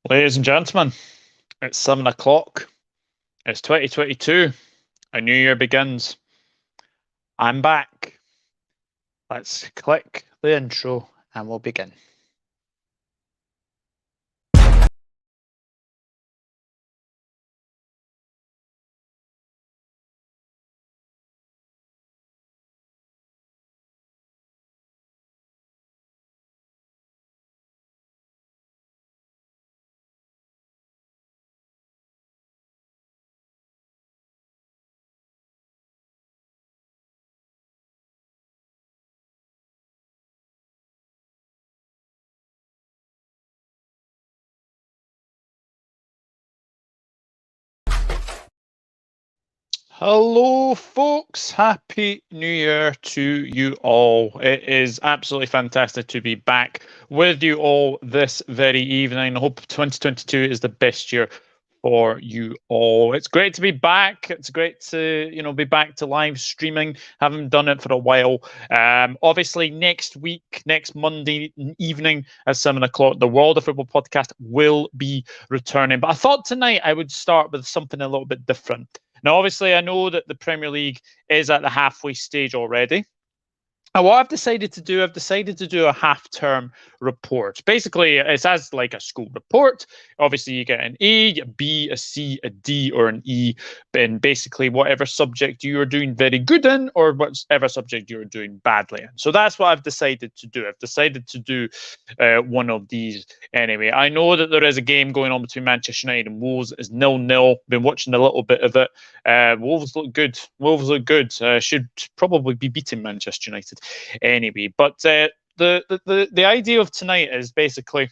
Ladies and gentlemen, it's 7 o'clock. It's 2022. A new year begins. I'm back. Let's click the intro and we'll begin. Hello, folks. Happy New Year to you all. It is absolutely fantastic to be back with you all this very evening. I hope 2022 is the best year for you all. It's great to be back. It's great to, be back to live streaming. Haven't done it for a while. Obviously, next week, next Monday evening at 7 o'clock, the World of Football podcast will be returning. But I thought tonight I would start with something a little bit different. Now, obviously, I know that the Premier League is at the halfway stage already. And what I've decided to do a half-term report. Basically, it's as like a school report. Obviously, you get an A, a B, a C, a D, or an E in basically whatever subject you are doing very good in or whatever subject you're doing badly in. So that's what I've decided to do. I've decided to do one of these anyway. I know that there is a game going on between Manchester United and Wolves. It's 0-0. Been watching a little bit of it. Wolves look good. Wolves look good. Should probably be beating Manchester United anyway. But the idea of tonight is basically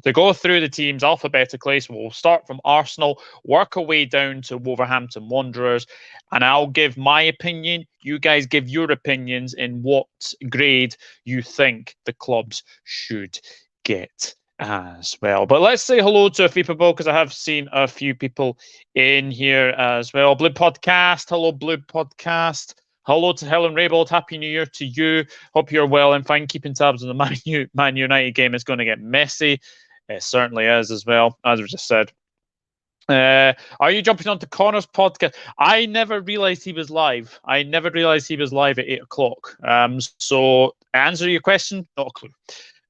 to go through the teams alphabetically. So we'll start from Arsenal, work our way down to Wolverhampton Wanderers, and I'll give my opinion. You guys give your opinions in what grade you think the clubs should get as well. But let's say hello to a few people because I have seen a few people in here as well. Blue Podcast, hello Blue Podcast. Hello to Helen Raybold. Happy New Year to you. Hope you're well and fine. Keeping tabs on the Man United game is going to get messy. It certainly is as well, as we just said. Are you jumping onto Connor's podcast? I never realized he was live. I never realized he was live at 8 o'clock. So answer your question, not a clue.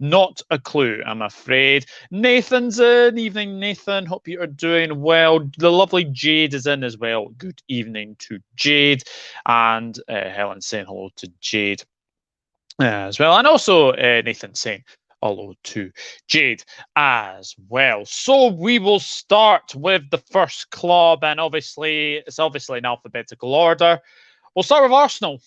Not a clue, I'm afraid. Nathan's in. Evening, Nathan. Hope you are doing well. The lovely Jade is in as well. Good evening to Jade. And Helen saying hello to Jade as well. And also Nathan saying hello to Jade as well. So we will start with the first club. And obviously, it's obviously in alphabetical order. We'll start with Arsenal.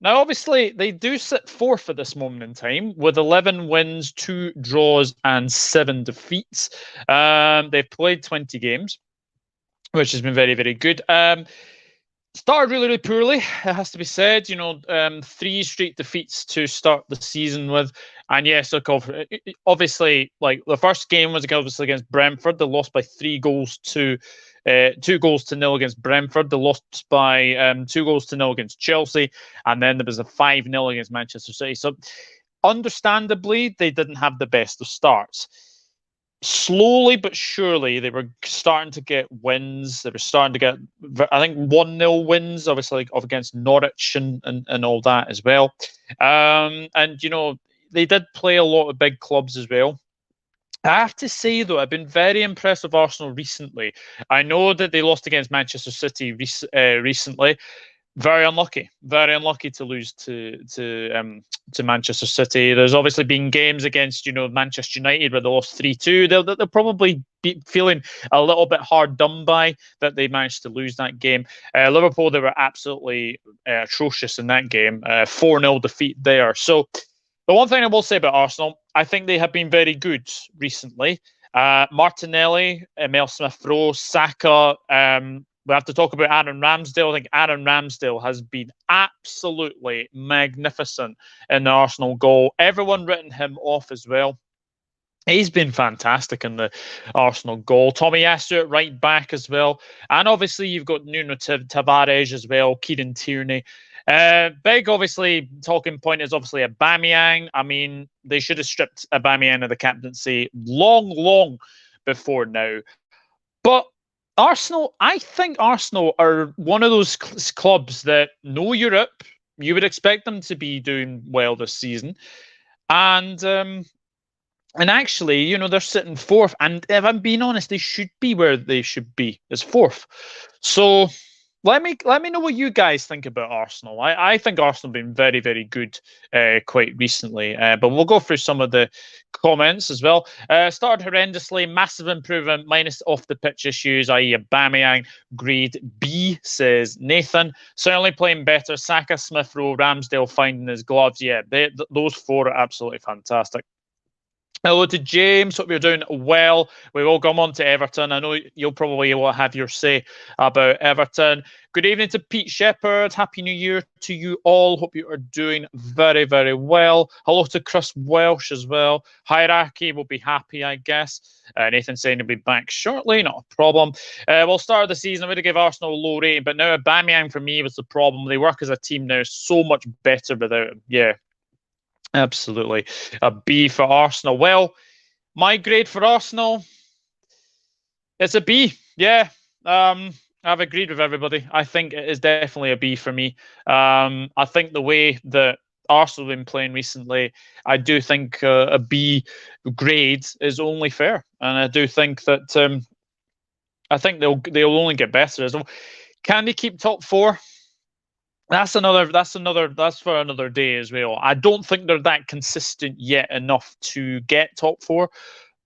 Now, obviously, they do sit fourth at this moment in time with 11 wins, 2 draws, and 7 defeats. They've played 20 games, which has been very, very good. Started really, really poorly, it has to be said. 3 straight defeats to start the season with. And yes, look, obviously, like the first game was obviously against Brentford. They lost by 2 goals to nil against Brentford. They lost by 2 goals to nil against Chelsea. And then there was a 5-0 against Manchester City. So understandably, they didn't have the best of starts. Slowly but surely, they were starting to get wins. They were starting to get, I think, 1-0 wins, obviously, like, against Norwich and all that as well. They did play a lot of big clubs as well. I have to say, though, I've been very impressed with Arsenal recently. I know that they lost against Manchester City recently. Very unlucky to lose to Manchester City. There's obviously been games against Manchester United where they lost 3-2. They'll probably be feeling a little bit hard done by that they managed to lose that game. Liverpool, they were absolutely atrocious in that game. 4-0 defeat there. So the one thing I will say about Arsenal, I think they have been very good recently. Martinelli, Emile Smith-Rowe, Saka. We have to talk about Aaron Ramsdale. I think Aaron Ramsdale has been absolutely magnificent in the Arsenal goal. Everyone written him off as well. He's been fantastic in the Arsenal goal. Tomiyasu at right back as well. And obviously you've got Nuno Tavares as well, Kieran Tierney. Big, obviously, talking point is obviously Aubameyang. I mean, they should have stripped Aubameyang of the captaincy long before now. But Arsenal, I think Arsenal are one of those clubs that know Europe. You would expect them to be doing well this season. And actually, they're sitting fourth. And if I'm being honest, they should be where they should be, as fourth. So let me know what you guys think about Arsenal. I think Arsenal have been very, very good quite recently. But we'll go through some of the comments as well. Started horrendously, massive improvement, minus off the pitch issues, i.e. Aubameyang, grade B, says Nathan. Certainly playing better. Saka, Smith Rowe, Ramsdale finding his gloves. Yeah, those four are absolutely fantastic. Hello to James. Hope you're doing well. We will come on to Everton. I know you'll probably will have your say about Everton. Good evening to Pete Shepherd. Happy New Year to you all. Hope you are doing very, very well. Hello to Chris Welsh as well. Hierarchy will be happy, I guess. Nathan saying he'll be back shortly. Not a problem. We'll start the season. I'm going to give Arsenal a low rating, but now Aubameyang for me was the problem. They work as a team now so much better without him. Yeah. Absolutely. A B for Arsenal. Well, my grade for Arsenal, it's a B. Yeah. I've agreed with everybody. I think it is definitely a B for me. I think the way that Arsenal have been playing recently, I do think a B grade is only fair. And I do think that I think they'll only get better as well. Can they keep top four? That's for another day as well. I don't think they're that consistent yet enough to get top four,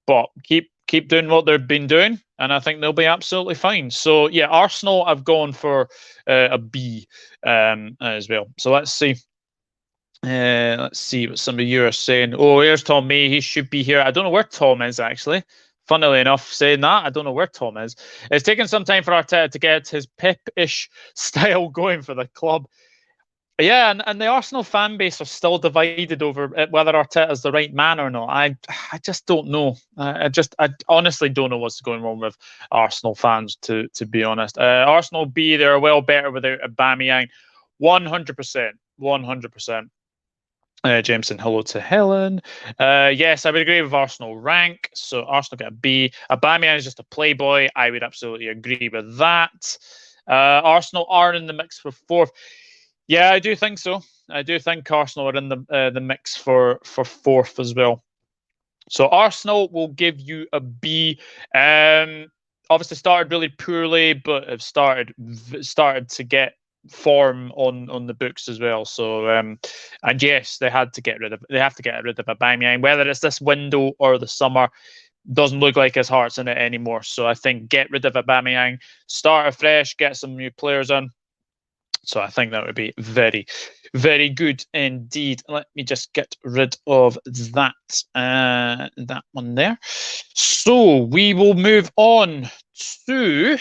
but keep doing what they've been doing, and I think they'll be absolutely fine. So yeah, Arsenal, I've gone for a B as well. So let's see. Let's see what some of you are saying. Oh, here's Tom May. He should be here. I don't know where Tom is actually. Funnily enough, saying that, I don't know where Tom is. It's taken some time for Arteta to get his Pep-ish style going for the club. Yeah, and the Arsenal fan base are still divided over whether Arteta is the right man or not. I just don't know. I honestly don't know what's going wrong with Arsenal fans, to be honest. Arsenal B, they're well better without Aubameyang. 100%. 100%. Jameson, hello to Helen. Yes, I would agree with Arsenal rank. So Arsenal get a B. Aubameyang is just a playboy. I would absolutely agree with that. Arsenal are in the mix for fourth. Yeah, I do think so. I do think Arsenal are in the mix for fourth as well. So Arsenal will give you a B. Obviously started really poorly, but have started to get form on the books as well. So and yes, they have to get rid of Aubameyang, whether it's this window or the summer. Doesn't look like his heart's in it anymore. So I think get rid of Aubameyang, start afresh, get some new players in. So I think that would be very, very good indeed. Let me just get rid of that one there. So we will move on to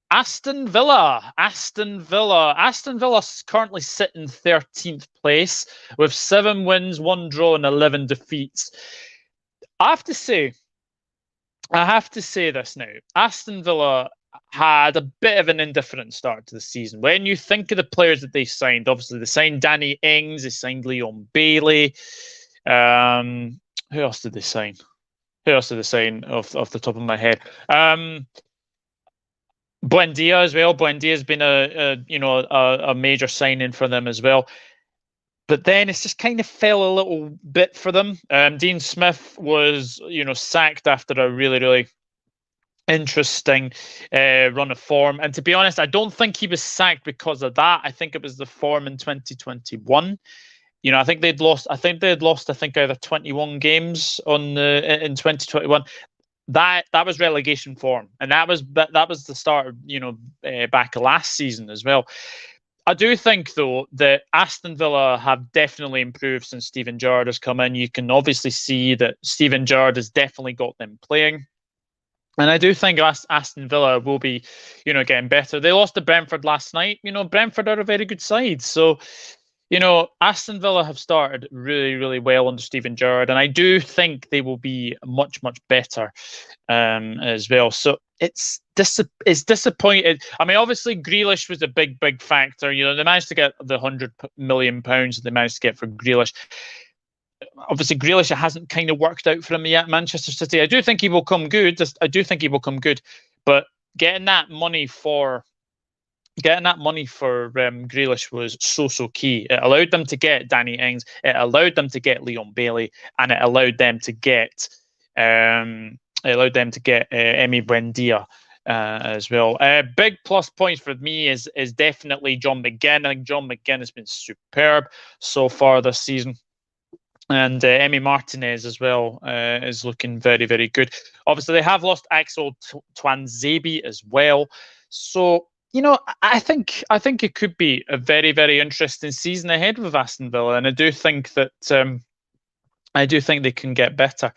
Aston Villa. Aston Villa currently sit in 13th place with 7 wins, 1 draw, and 11 defeats. I have to say this now. Aston Villa had a bit of an indifferent start to the season. When you think of the players that they signed, obviously they signed Danny Ings, they signed Leon Bailey. Who else did they sign? Off the top of my head? Buendia as well. Buendia has been a major signing for them as well. But then it's just kind of fell a little bit for them. Dean Smith was, sacked after a really, really interesting run of form. And to be honest, I don't think he was sacked because of that. I think it was the form in 2021. I think they'd lost either 21 games in 2021. That was relegation form, and that was the start of back last season as well. I do think though that Aston Villa have definitely improved since Steven Gerrard has come in. You can obviously see that Steven Gerrard has definitely got them playing. And I do think Aston Villa will be, getting better. They lost to Brentford last night. Brentford are a very good side. So, Aston Villa have started really, really well under Steven Gerrard. And I do think they will be much, much better as well. So it's is disappointed. I mean, obviously Grealish was a big factor. You know, they managed to get the £100 million they managed to get for Grealish. Obviously, Grealish, it hasn't kind of worked out for him yet. Manchester City, I do think he will come good. But getting that money for Grealish was so key. It allowed them to get Danny Ings, it allowed them to get Leon Bailey, and it allowed them to get Emi Buendia as well. Big plus points for me is definitely John McGinn. I think John McGinn has been superb so far this season. And Emi Martinez as well is looking very good. Obviously, they have lost Axel Twanzebe as well. So, you know, I think it could be a very interesting season ahead with Aston Villa, and I do think that they can get better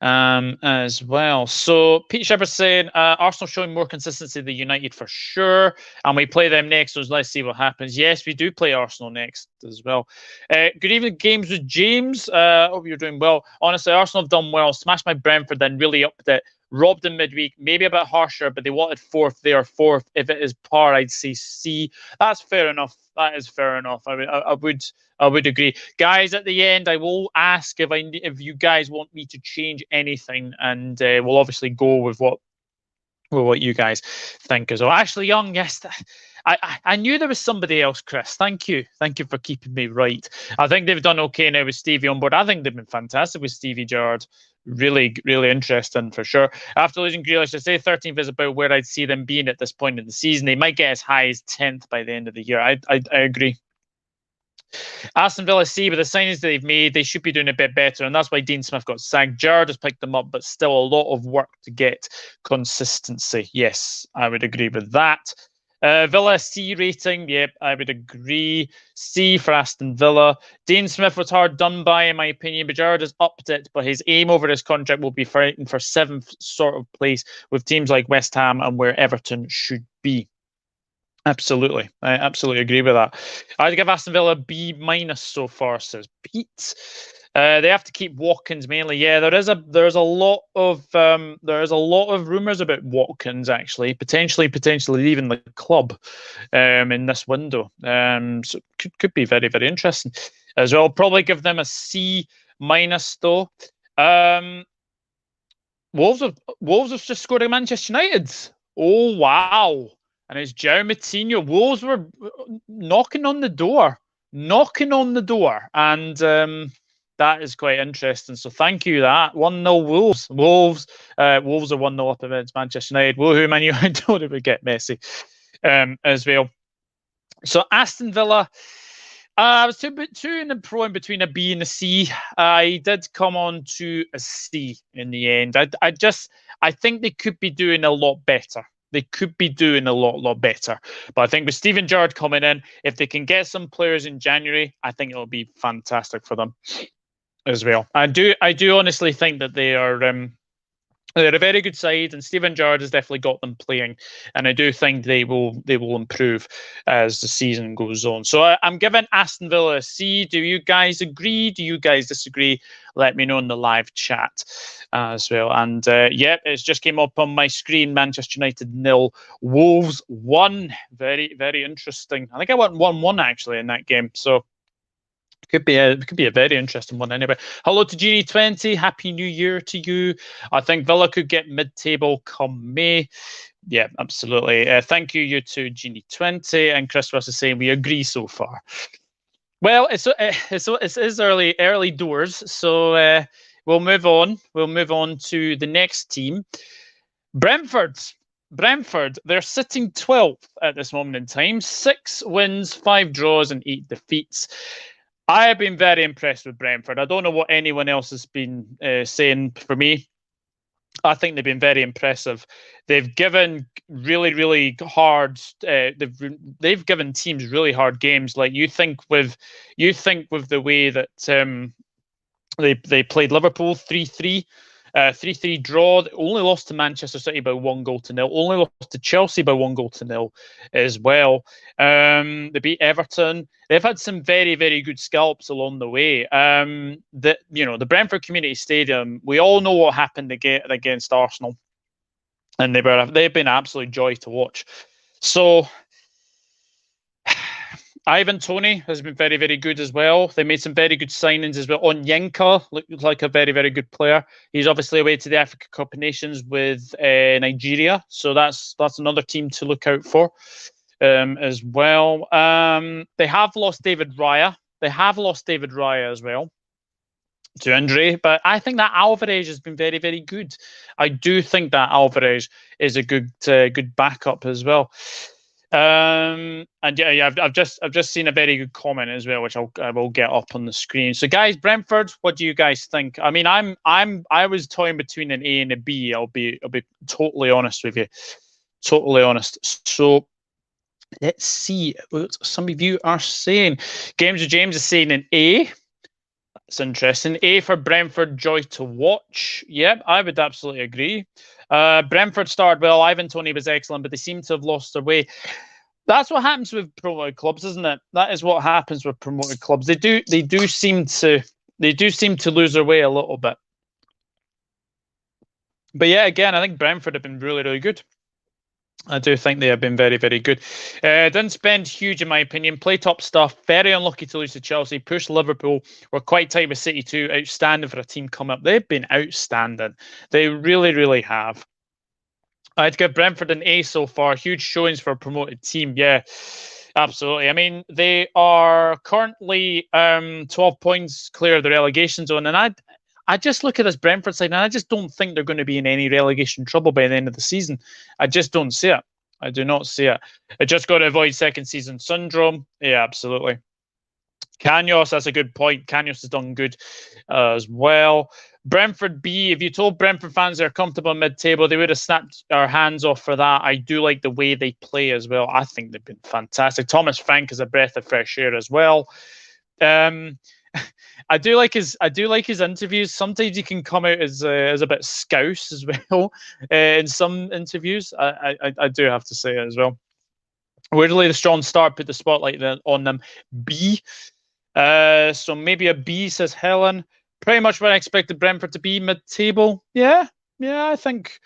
as well. So Pete Shepherd saying Arsenal showing more consistency than United for sure, and we play them next, so let's see what happens. Yes, we do play Arsenal next as well. Good evening, Games with James. Hope you're doing well. Honestly, Arsenal have done well. Smashed my Brentford, then really upped it. Robbed them midweek, maybe a bit harsher, but they wanted fourth. They are fourth. If it is par, I'd say C. That's fair enough. That is fair enough. I would agree, guys. At the end, I will ask if you guys want me to change anything, and we'll obviously go with what you guys think as well. Ashley Young, yes, I knew there was somebody else. Chris, thank you for keeping me right. I think they've done okay now with Stevie on board. I think they've been fantastic with Stevie Gerrard. Really interesting for sure. After losing Grealish, I say 13th is about where I'd see them being at this point in the season. They might get as high as 10th by the end of the year. I agree. Aston Villa C, with the signings that they've made, they should be doing a bit better, and that's why Dean Smith got sacked. Gerrard has picked them up, but still a lot of work to get consistency. Yes, I would agree with that. Villa C rating, yep, I would agree. C for Aston Villa. Dean Smith was hard done by, in my opinion, but Gerrard has upped it. But his aim over his contract will be fighting for 7th sort of place with teams like West Ham and where Everton should be. Absolutely, I absolutely agree with that. I'd give Aston Villa B- so far, says Pete. They have to keep Watkins mainly. Yeah, there's a lot of rumours about Watkins actually potentially leaving the club in this window. So it could be very interesting as well. I'll probably give them a C- though. Wolves have just scored against Manchester United. Oh wow. And it's João Moutinho. Wolves were knocking on the door, and that is quite interesting. So thank you. That 1-0 Wolves. Wolves are 1-0 up against Manchester United. Woohoo, man! I thought it would get messy as well. So Aston Villa. I was too in the pro in between a B and a C. I did come on to a C in the end. I think they could be doing a lot better. They could be doing a lot better. But I think with Steven Gerrard coming in, if they can get some players in January, I think it'll be fantastic for them as well. I do honestly think that they're a very good side, and Steven Gerrard has definitely got them playing, and I do think they will improve as the season goes on. So I'm giving Aston Villa a C. Do you guys agree? Do you guys disagree? Let me know in the live chat as well. And yeah, it's just came up on my screen. Manchester United 0, Wolves 1. Very interesting. I think I went 1-1 actually in that game. So could be a very interesting one anyway. Hello to Genie20. Happy New Year to you. I think Villa could get mid-table come May. Yeah, absolutely. Thank you to Genie20. And Chris Ross is saying we agree so far. Well, it is early doors, so we'll move on. We'll move on to the next team, Brentford. Brentford, they're sitting 12th at this moment in time. 6 wins, 5 draws, and 8 defeats. I have been very impressed with Brentford. I don't know what anyone else has been saying. For me, I think they've been very impressive. They've given really hard. They've given teams really hard games. Like you think with the way that they played Liverpool 3-3. 3-3 draw. They only lost to Manchester City by 1-0. Only lost to Chelsea by 1-0 as well. They beat Everton. They've had some very good scalps along the way. The Brentford Community Stadium. We all know what happened against Arsenal and they've been an absolute joy to watch. So Ivan Toney has been very, very good as well. They made some very good signings as well. Onyeka looks like a very, very good player. He's obviously away to the Africa Cup of Nations with Nigeria, so that's another team to look out for as well. They have lost David Raya. They have lost David Raya as well to injury, but I think that Alvarez has been very, very good. I do think that Alvarez is a good backup as well. And yeah, I've just seen a very good comment as well, which I will get up on the screen. So, guys, Brentford, what do you guys think? I mean, I was toying between an A and a B. I'll be totally honest with you, totally honest. So, let's see what some of you are saying. Games of James is saying an A. It's interesting. A for Brentford, joy to watch. Yep, I would absolutely agree. Brentford started well. Ivan Toney was excellent, but they seem to have lost their way. That's what happens with promoted clubs, isn't it? That is what happens with promoted clubs. They do seem to lose their way a little bit. But yeah, again, I think Brentford have been really, really good. I do think they have been very, very good. Didn't spend huge, in my opinion. Play top stuff. Very unlucky to lose to Chelsea. Pushed Liverpool. Were quite tight with City too. Outstanding for a team coming up. They've been outstanding. They really, really have. I'd give Brentford an A so far. Huge showings for a promoted team. Yeah, absolutely. I mean, they are currently 12 points clear of the relegation zone. And I just look at this Brentford side and I just don't think they're going to be in any relegation trouble by the end of the season. I just don't see it. I do not see it. I just got to avoid second season syndrome. Yeah, absolutely. Canos, that's a good point. Canos has done good as well. Brentford B, if you told Brentford fans they're comfortable mid-table, they would have snapped our hands off for that. I do like the way they play as well. I think they've been fantastic. Thomas Frank is a breath of fresh air as well. I do like his interviews. Sometimes he can come out as a bit scouse as well in some interviews. I do have to say it as well. Weirdly, the strong start put the spotlight on them. B. So maybe a B, says Helen. Pretty much what I expected Brentford to be, mid-table. Yeah, I think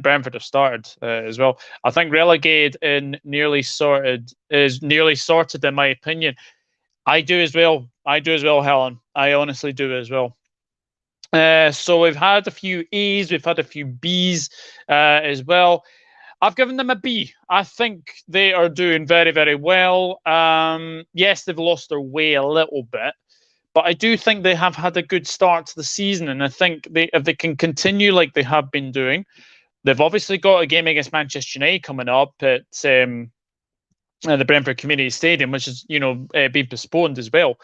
Brentford have started as well. I think relegated and nearly sorted in my opinion. I do as well, Helen. I honestly do as well. So we've had a few A's, we've had a few B's as well. I've given them a B. I think they are doing very, very well. Yes, they've lost their way a little bit, but I do think they have had a good start to the season. And I think if they can continue like they have been doing, they've obviously got a game against Manchester United coming up at the Brentford Community Stadium, which is, being postponed as well.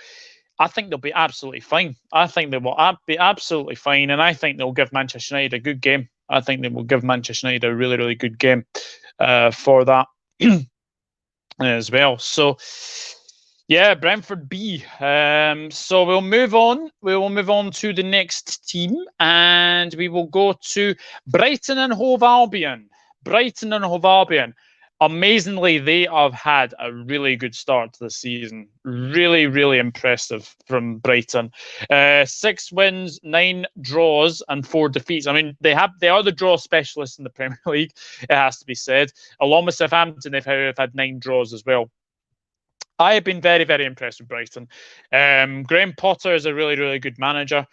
I think they'll be absolutely fine. I think they will be absolutely fine. And I think they'll give Manchester United a good game. I think they will give Manchester United a really, really good game for that as well. So, yeah, Brentford B. So we'll move on. We will move on to the next team, and we will go to Brighton and Hove Albion. Brighton and Hove Albion. Amazingly, they have had a really good start to the season. Really, really impressive from Brighton. 6 wins, 9 draws, and 4 defeats. I mean, they are the draw specialists in the Premier League, it has to be said. Along with Southampton, they've had 9 draws as well. I have been very, very impressed with Brighton. Graham Potter is a really, really good manager.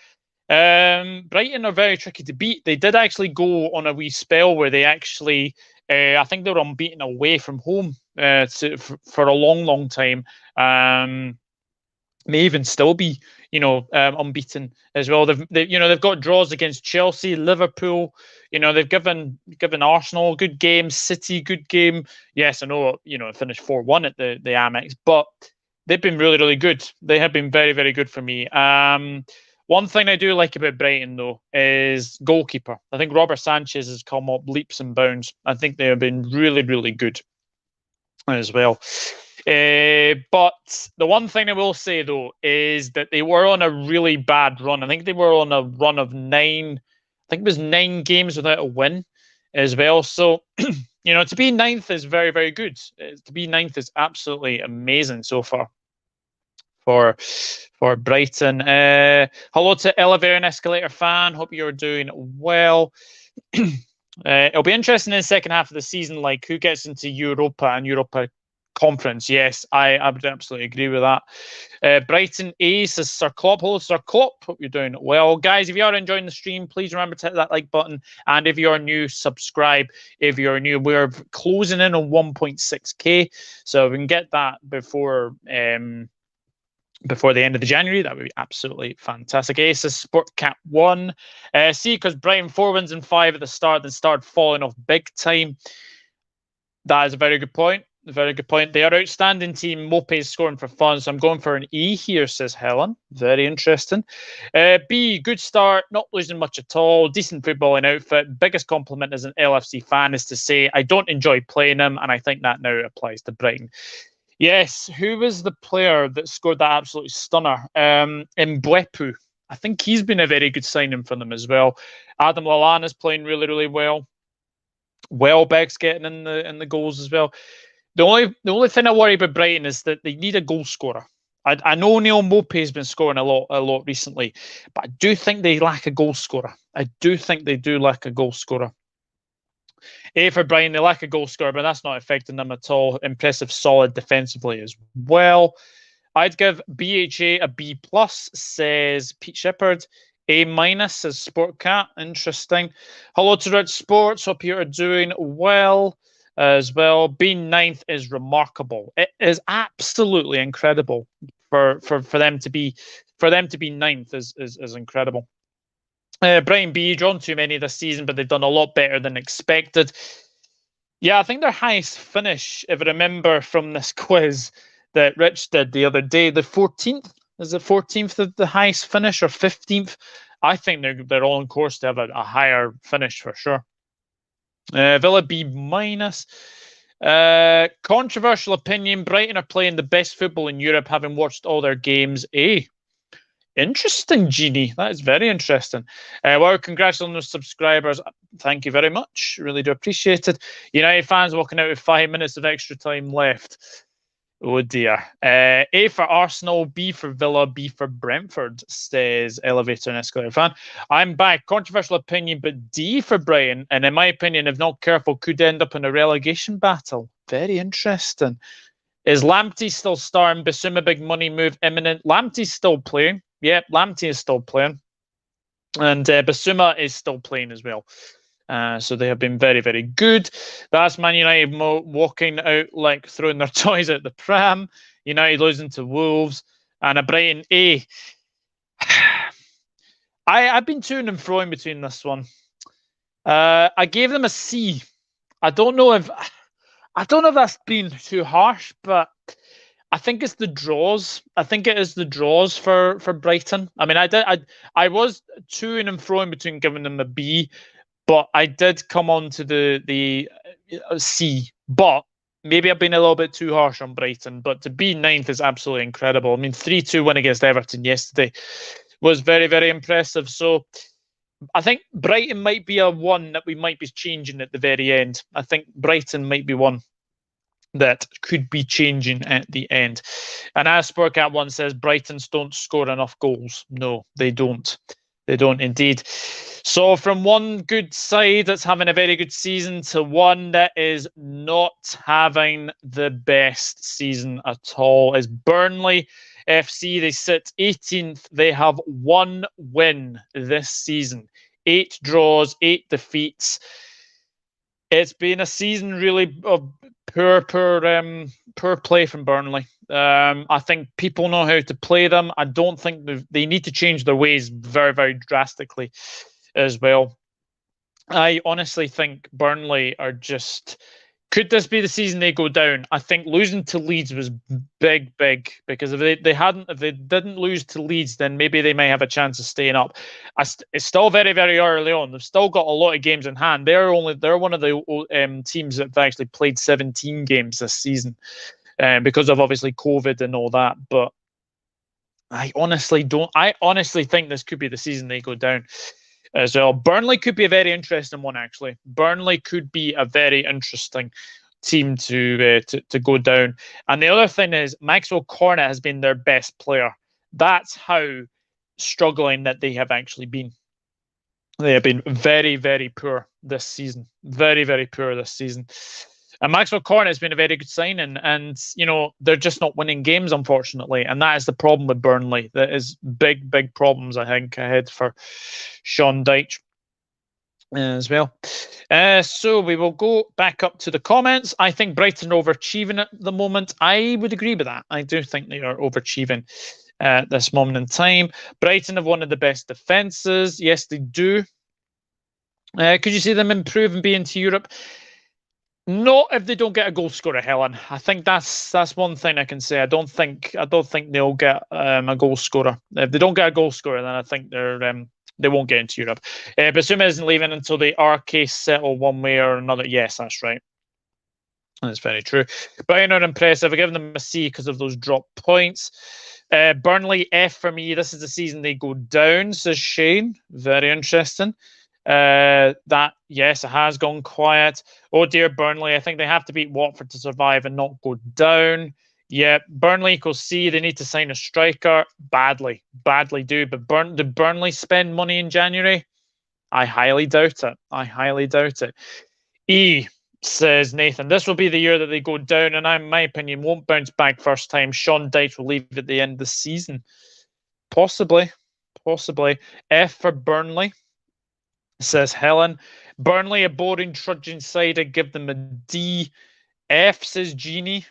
Brighton are very tricky to beat. They did actually go on a wee spell where they actually, I think they were unbeaten away from home for a long, long time. May even still be, unbeaten as well. They've got draws against Chelsea, Liverpool. They've given Arsenal good game, City good game. Yes, I know. It finished 4-1 at the Amex, but they've been really, really good. They have been very, very good for me. One thing I do like about Brighton, though, is goalkeeper. I think Robert Sanchez has come up leaps and bounds. I think they have been really, really good as well. But the one thing I will say, though, is that they were on a really bad run. I think they were on a run of 9. I think it was 9 games without a win as well. So, to be 9th is very, very good. To be 9th is absolutely amazing so far for Brighton. Hello to Elevator and Escalator fan. Hope you're doing well. It'll be interesting in the second half of the season, like who gets into Europa and Europa Conference. Yes, I would absolutely agree with that. Brighton A says Sir Klopp. Hello, Sir Klopp. Hope you're doing well. Guys, if you are enjoying the stream, please remember to hit that like button. And if you're new, subscribe. If you're new, we're closing in on 1.6k. So if we can get that before the end of the January, that would be absolutely fantastic. Ace is Sportcat 1. C, because Brighton 4 wins and 5 at the start, then started falling off big time. That is a very good point. Very good point. They are outstanding team. Mope's scoring for fun, so I'm going for an E here, says Helen. Very interesting. B, good start, not losing much at all. Decent footballing outfit. Biggest compliment as an LFC fan is to say I don't enjoy playing him, and I think that now applies to Brighton. Yes, who was the player that scored that absolute stunner? Mbwepu. I think he's been a very good signing for them as well. Adam Lallana is playing really, really well. Welbeck's getting in the goals as well. The only thing I worry about Brighton is that they need a goal scorer. I know Neil Mope has been scoring a lot recently, but I do think they lack a goal scorer. I do think they do lack a goal scorer. A for Brighton, they lack a goal scorer, but that's not affecting them at all. Impressive, solid defensively as well. I'd give BHA a B plus, says Pete Shepherd. A minus, says Sportcat. Interesting. Hello to Red Sports. Hope you are doing well as well. Being ninth is remarkable. It is absolutely incredible for them to be ninth is incredible. Brighton B, drawn too many this season, but they've done a lot better than expected. Yeah, I think their highest finish, if I remember from this quiz that Rich did the other day, the 14th. Is the 14th of the highest finish or 15th? I think they're all on course to have a higher finish for sure. Villa B minus. Controversial opinion. Brighton are playing the best football in Europe, having watched all their games. A. Interesting, Jeannie. That is very interesting. Well, congrats on those subscribers. Thank you very much. Really do appreciate it. United fans walking out with 5 minutes of extra time left. Oh dear. A for Arsenal, B for Villa, B for Brentford, says Elevator and Escalator fan. I'm back. Controversial opinion, but D for Brighton. And in my opinion, if not careful, could end up in a relegation battle. Very interesting. Is Lamptey still starting? Basuma big money move imminent. Lamptey's still playing. Yep, Lamptey is still playing. And Basuma is still playing as well. So they have been very, very good. That's Man United walking out like throwing their toys out the pram. United losing to Wolves. And a Brighton A. I've been to and fro in between this one. I gave them a C. I don't know if that's been too harsh, but I think it's the draws. I think it is the draws for Brighton. I mean, I was to and fro in between giving them a B, but I did come on to the C. But maybe I've been a little bit too harsh on Brighton. But to be ninth is absolutely incredible. I mean, 3-2 win against Everton yesterday was very, very impressive. So I think Brighton might be a one that we might be changing at the very end. I think Brighton might be one that could be changing at the end. And as Sportcat 1 says, Brightons don't score enough goals. No, they don't. They don't indeed. So from one good side that's having a very good season to one that is not having the best season at all is Burnley FC. They sit 18th. They have one win this season. 8 draws, 8 defeats. It's been a season really of poor play from Burnley. I think people know how to play them. I don't think they need to change their ways very, very drastically as well. I honestly think Burnley are just... Could this be the season they go down? I think losing to Leeds was big, because if they didn't lose to Leeds, then maybe they may have a chance of staying up. It's still very, very early on. They've still got a lot of games in hand. They're one of the teams that have actually played 17 games this season because of obviously COVID and all that. But I honestly think this could be the season they go down as well. Burnley could be a very interesting one, actually. Burnley could be a very interesting team to go down. And the other thing is, Maxwell Cornet has been their best player. That's how struggling that they have actually been. They have been very, very poor this season. Very, very poor this season. And Maxwell Cornet has been a very good signing, and they're just not winning games, unfortunately, and that is the problem with Burnley. That is big, big problems, I think, ahead for Sean Dyche as well. So we will go back up to the comments. I think Brighton are overachieving at the moment. I would agree with that. I do think they are overachieving at this moment in time. Brighton have one of the best defences. Yes, they do. Could you see them improve and be into Europe? Not if they don't get a goal scorer, Helen. I think that's one thing I can say. I don't think they'll get a goal scorer. If they don't get a goal scorer, then I think they won't get into Europe. But Suma isn't leaving until the case settle one way or another. Yes, that's right. That's very true. Brighton are impressive. I give them a C because of those drop points. Burnley, F for me. This is the season they go down, says Shane. Very interesting. That, yes, it has gone quiet. Oh dear, Burnley. I think they have to beat Watford to survive and not go down. Yeah, Burnley equals C. They need to sign a striker. Badly do. But did Burnley spend money in January? I highly doubt it. E, says Nathan. This will be the year that they go down, and in my opinion, won't bounce back first time. Sean Dyche will leave at the end of the season. Possibly. F for Burnley, says Helen. Burnley, a boring, trudging side. I give them a D. F, says Jeannie.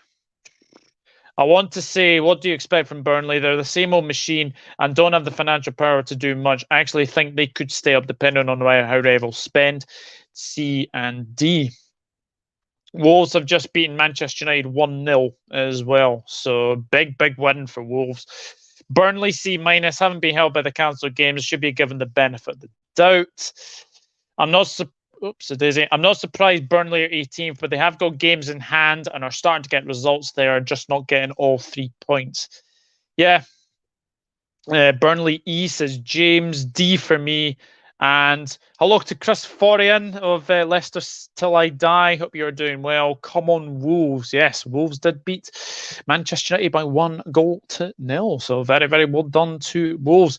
I want to say, what do you expect from Burnley? They're the same old machine and don't have the financial power to do much. I actually think they could stay up depending on how rivals spend. C and D. Wolves have just beaten Manchester United 1-0 as well. So big win for Wolves. Burnley C-, haven't been held by the cancelled games, should be given the benefit of the doubt. I'm not surprised Burnley are 18th, but they have got games in hand and are starting to get results there, just not getting all 3 points. Yeah. Burnley E, says James. D for me. And hello to Chris Forian of Leicester Till I Die. Hope you're doing well. Come on, Wolves. Yes, Wolves did beat Manchester United by 1-0. So very, very well done to Wolves.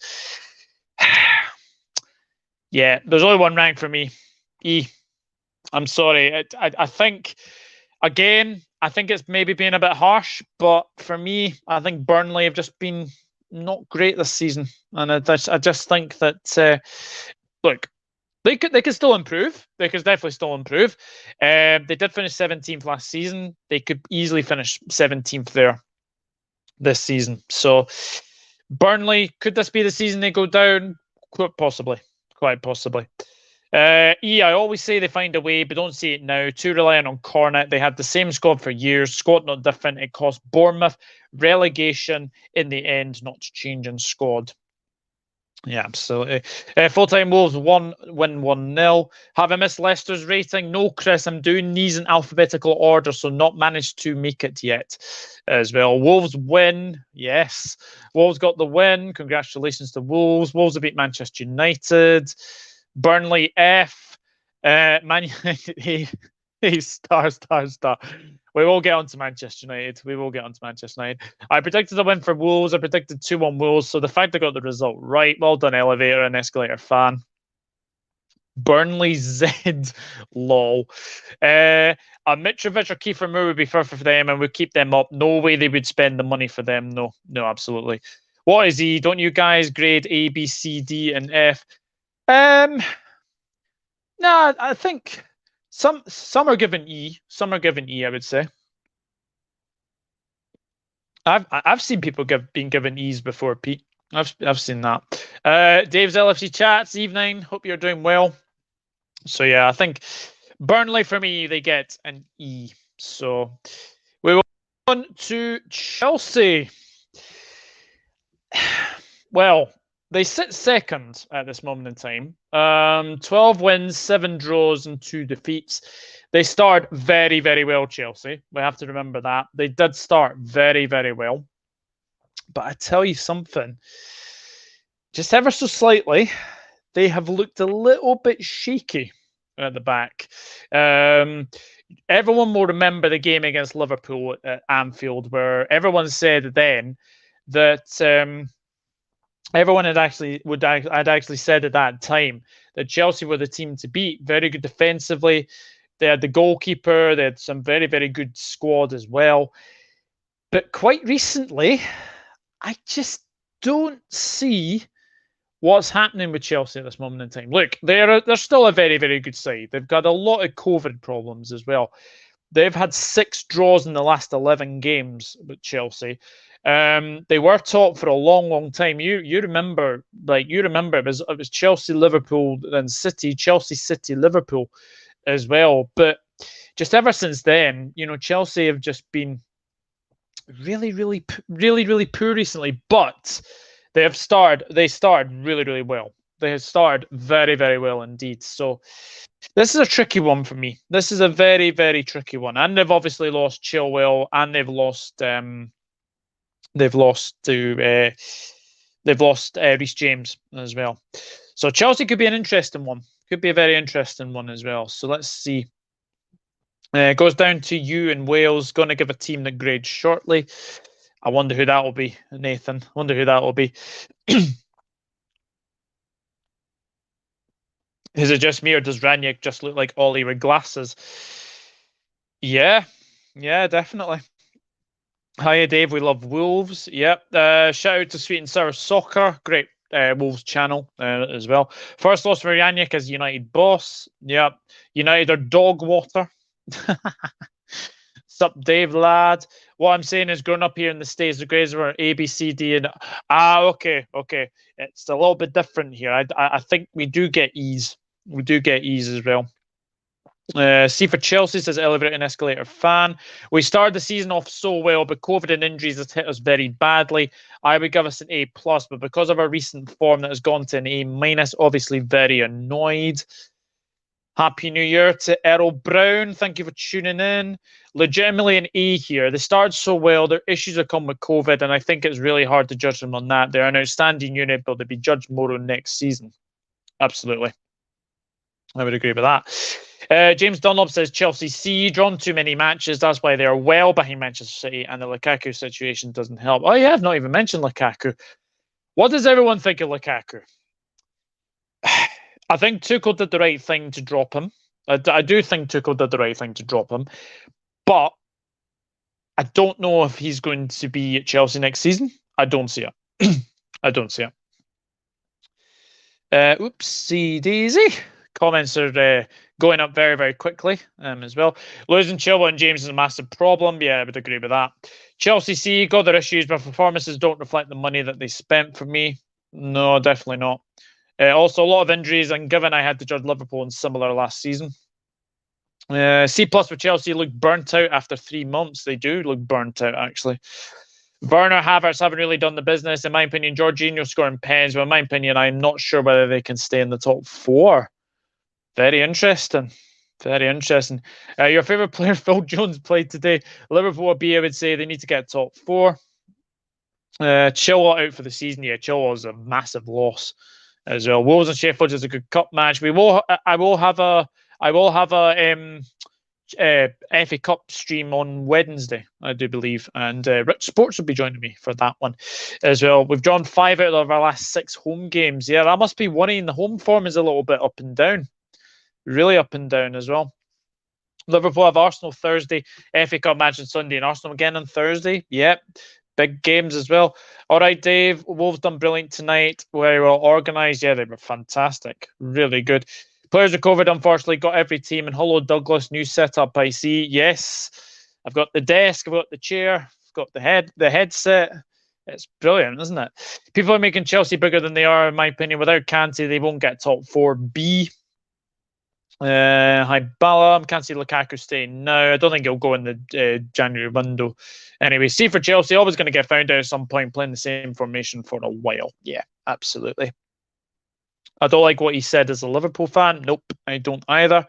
Yeah, there's only one rank for me. E. I'm sorry. I think, again, I think it's maybe being a bit harsh, but for me, I think Burnley have just been not great this season. And I just think that, look, they could still improve. They could definitely still improve. They did finish 17th last season. They could easily finish 17th there this season. So Burnley, could this be the season they go down? Quite possibly. E, I always say they find a way, but don't see it now. Too reliant on Cornet. They had the same squad for years. Squad not different. It cost Bournemouth relegation in the end, not changing squad. Yeah, absolutely. Full-time Wolves win 1-0. Have I missed Leicester's rating? No, Chris. I'm doing these in alphabetical order, so not managed to make it yet as well. Wolves win. Yes. Wolves got the win. Congratulations to Wolves. Wolves have beat Manchester United. Burnley F. Man United. Star. We will get on to Manchester United. I predicted a win for Wolves. I predicted 2-1 Wolves. So the fact I got the result right, well done, Elevator and Escalator fan. Burnley Z. Lol. A Mitrovic or Kiefer Moore would be perfect for them and would keep them up. No way they would spend the money for them. No, absolutely. What is E? Don't you guys grade A, B, C, D, and F? No, I think some are given E. Some are given E, I would say. I've seen people being given E's before, Pete. I've seen that. Dave's LFC chats, evening. Hope you're doing well. So yeah, I think Burnley for me, they get an E. So we will go on to Chelsea. Well, they sit second at this moment in time. 12 wins, 7 draws, and 2 defeats. They start very, very well, Chelsea. We have to remember that. They did start very, very well. But I tell you something, just ever so slightly, they have looked a little bit shaky at the back. Everyone will remember the game against Liverpool at Anfield, where everyone said then that everyone had actually said at that time that Chelsea were the team to beat. Very good defensively. They had the goalkeeper. They had some very, very good squad as well. But quite recently, I just don't see what's happening with Chelsea at this moment in time. Look, they're still a very, very good side. They've got a lot of COVID problems as well. They've had 6 draws in the last 11 games with Chelsea. They were top for a long, long time. You remember, it was Chelsea, Liverpool, then City, Chelsea, City, Liverpool as well. But just ever since then, Chelsea have just been really, really, really, really poor recently. But they started really, really well. They have started very, very well indeed. So this is a tricky one for me. This is a very, very tricky one. And they've obviously lost Chilwell, and they've lost Reece James as well. So Chelsea could be an interesting one. Could be a very interesting one as well. So let's see. It goes down to you in Wales. Going to give a team the grade shortly. I wonder who that will be, Nathan. I wonder who that will be. Is it just me, or does Ranić just look like Ollie with glasses? Yeah, definitely. Hiya, Dave. We love Wolves. Yep. Shout out to Sweet and Sour Soccer. Great Wolves channel as well. First loss for Ranić as United boss. Yep. United are dog water. Sup, Dave, lad. What I'm saying is, growing up here in the States, the grades were A, B, C, D, and okay. It's a little bit different here. I think we do get E's. We do get E's as well. C for Chelsea says elevator and escalator fan. We started the season off so well, but COVID and injuries has hit us very badly. I would give us an A plus, but because of our recent form, that has gone to an A minus. Obviously, very annoyed. Happy New Year to Errol Brown. Thank you for tuning in. Legitimately an A here. They started so well. Their issues have come with COVID, and I think it's really hard to judge them on that. They're an outstanding unit, but they'll be judged more on next season. Absolutely. I would agree with that. James Dunlop says Chelsea C, drawn too many matches. That's why they are well behind Manchester City, and the Lukaku situation doesn't help. Oh, yeah, I've not even mentioned Lukaku. What does everyone think of Lukaku? I think Tuchel did the right thing to drop him. I do think Tuchel did the right thing to drop him. But I don't know if he's going to be at Chelsea next season. I don't see it. I don't see it. Oopsie daisy. Comments are going up very, very quickly as well. Losing Chilwell and James is a massive problem. Yeah, I would agree with that. Chelsea C, got their issues, but performances don't reflect the money that they spent for me. No, definitely not. Also, a lot of injuries, and given I had to judge Liverpool in similar last season. C plus for Chelsea look burnt out after 3 months. They do look burnt out, actually. Werner, Havertz haven't really done the business. In my opinion, Jorginho scoring pens. But in my opinion, I'm not sure whether they can stay in the top 4. Very interesting. Very interesting. Your favourite player, Phil Jones, played today. Liverpool B, I would say they need to get top 4. Chilwell out for the season. Yeah, Chilwell is a massive loss as well. Wolves and Sheffield is a good cup match. I will have a FA Cup stream on Wednesday, I do believe, and Rich Sports will be joining me for that one as well. We've drawn 5 out of our last 6 home games. Yeah, that must be worrying. The home form is a little bit up and down, really up and down as well. Liverpool have Arsenal Thursday, FA Cup match on Sunday, and Arsenal again on Thursday. Yep. Big games as well. All right, Dave. Wolves done brilliant tonight. Very well organised. Yeah, they were fantastic. Really good. Players recovered, unfortunately. Got every team. And hello, Douglas. New setup, I see. Yes. I've got the desk. I've got the chair. I've got the headset. It's brilliant, isn't it? People are making Chelsea bigger than they are, in my opinion. Without Kante, they won't get top 4B. Hi, Bala. Can't see Lukaku staying now. I don't think he'll go in the January window. Anyway, C for Chelsea, always going to get found out at some point playing the same formation for a while. Yeah, absolutely. I don't like what he said as a Liverpool fan. Nope, I don't either.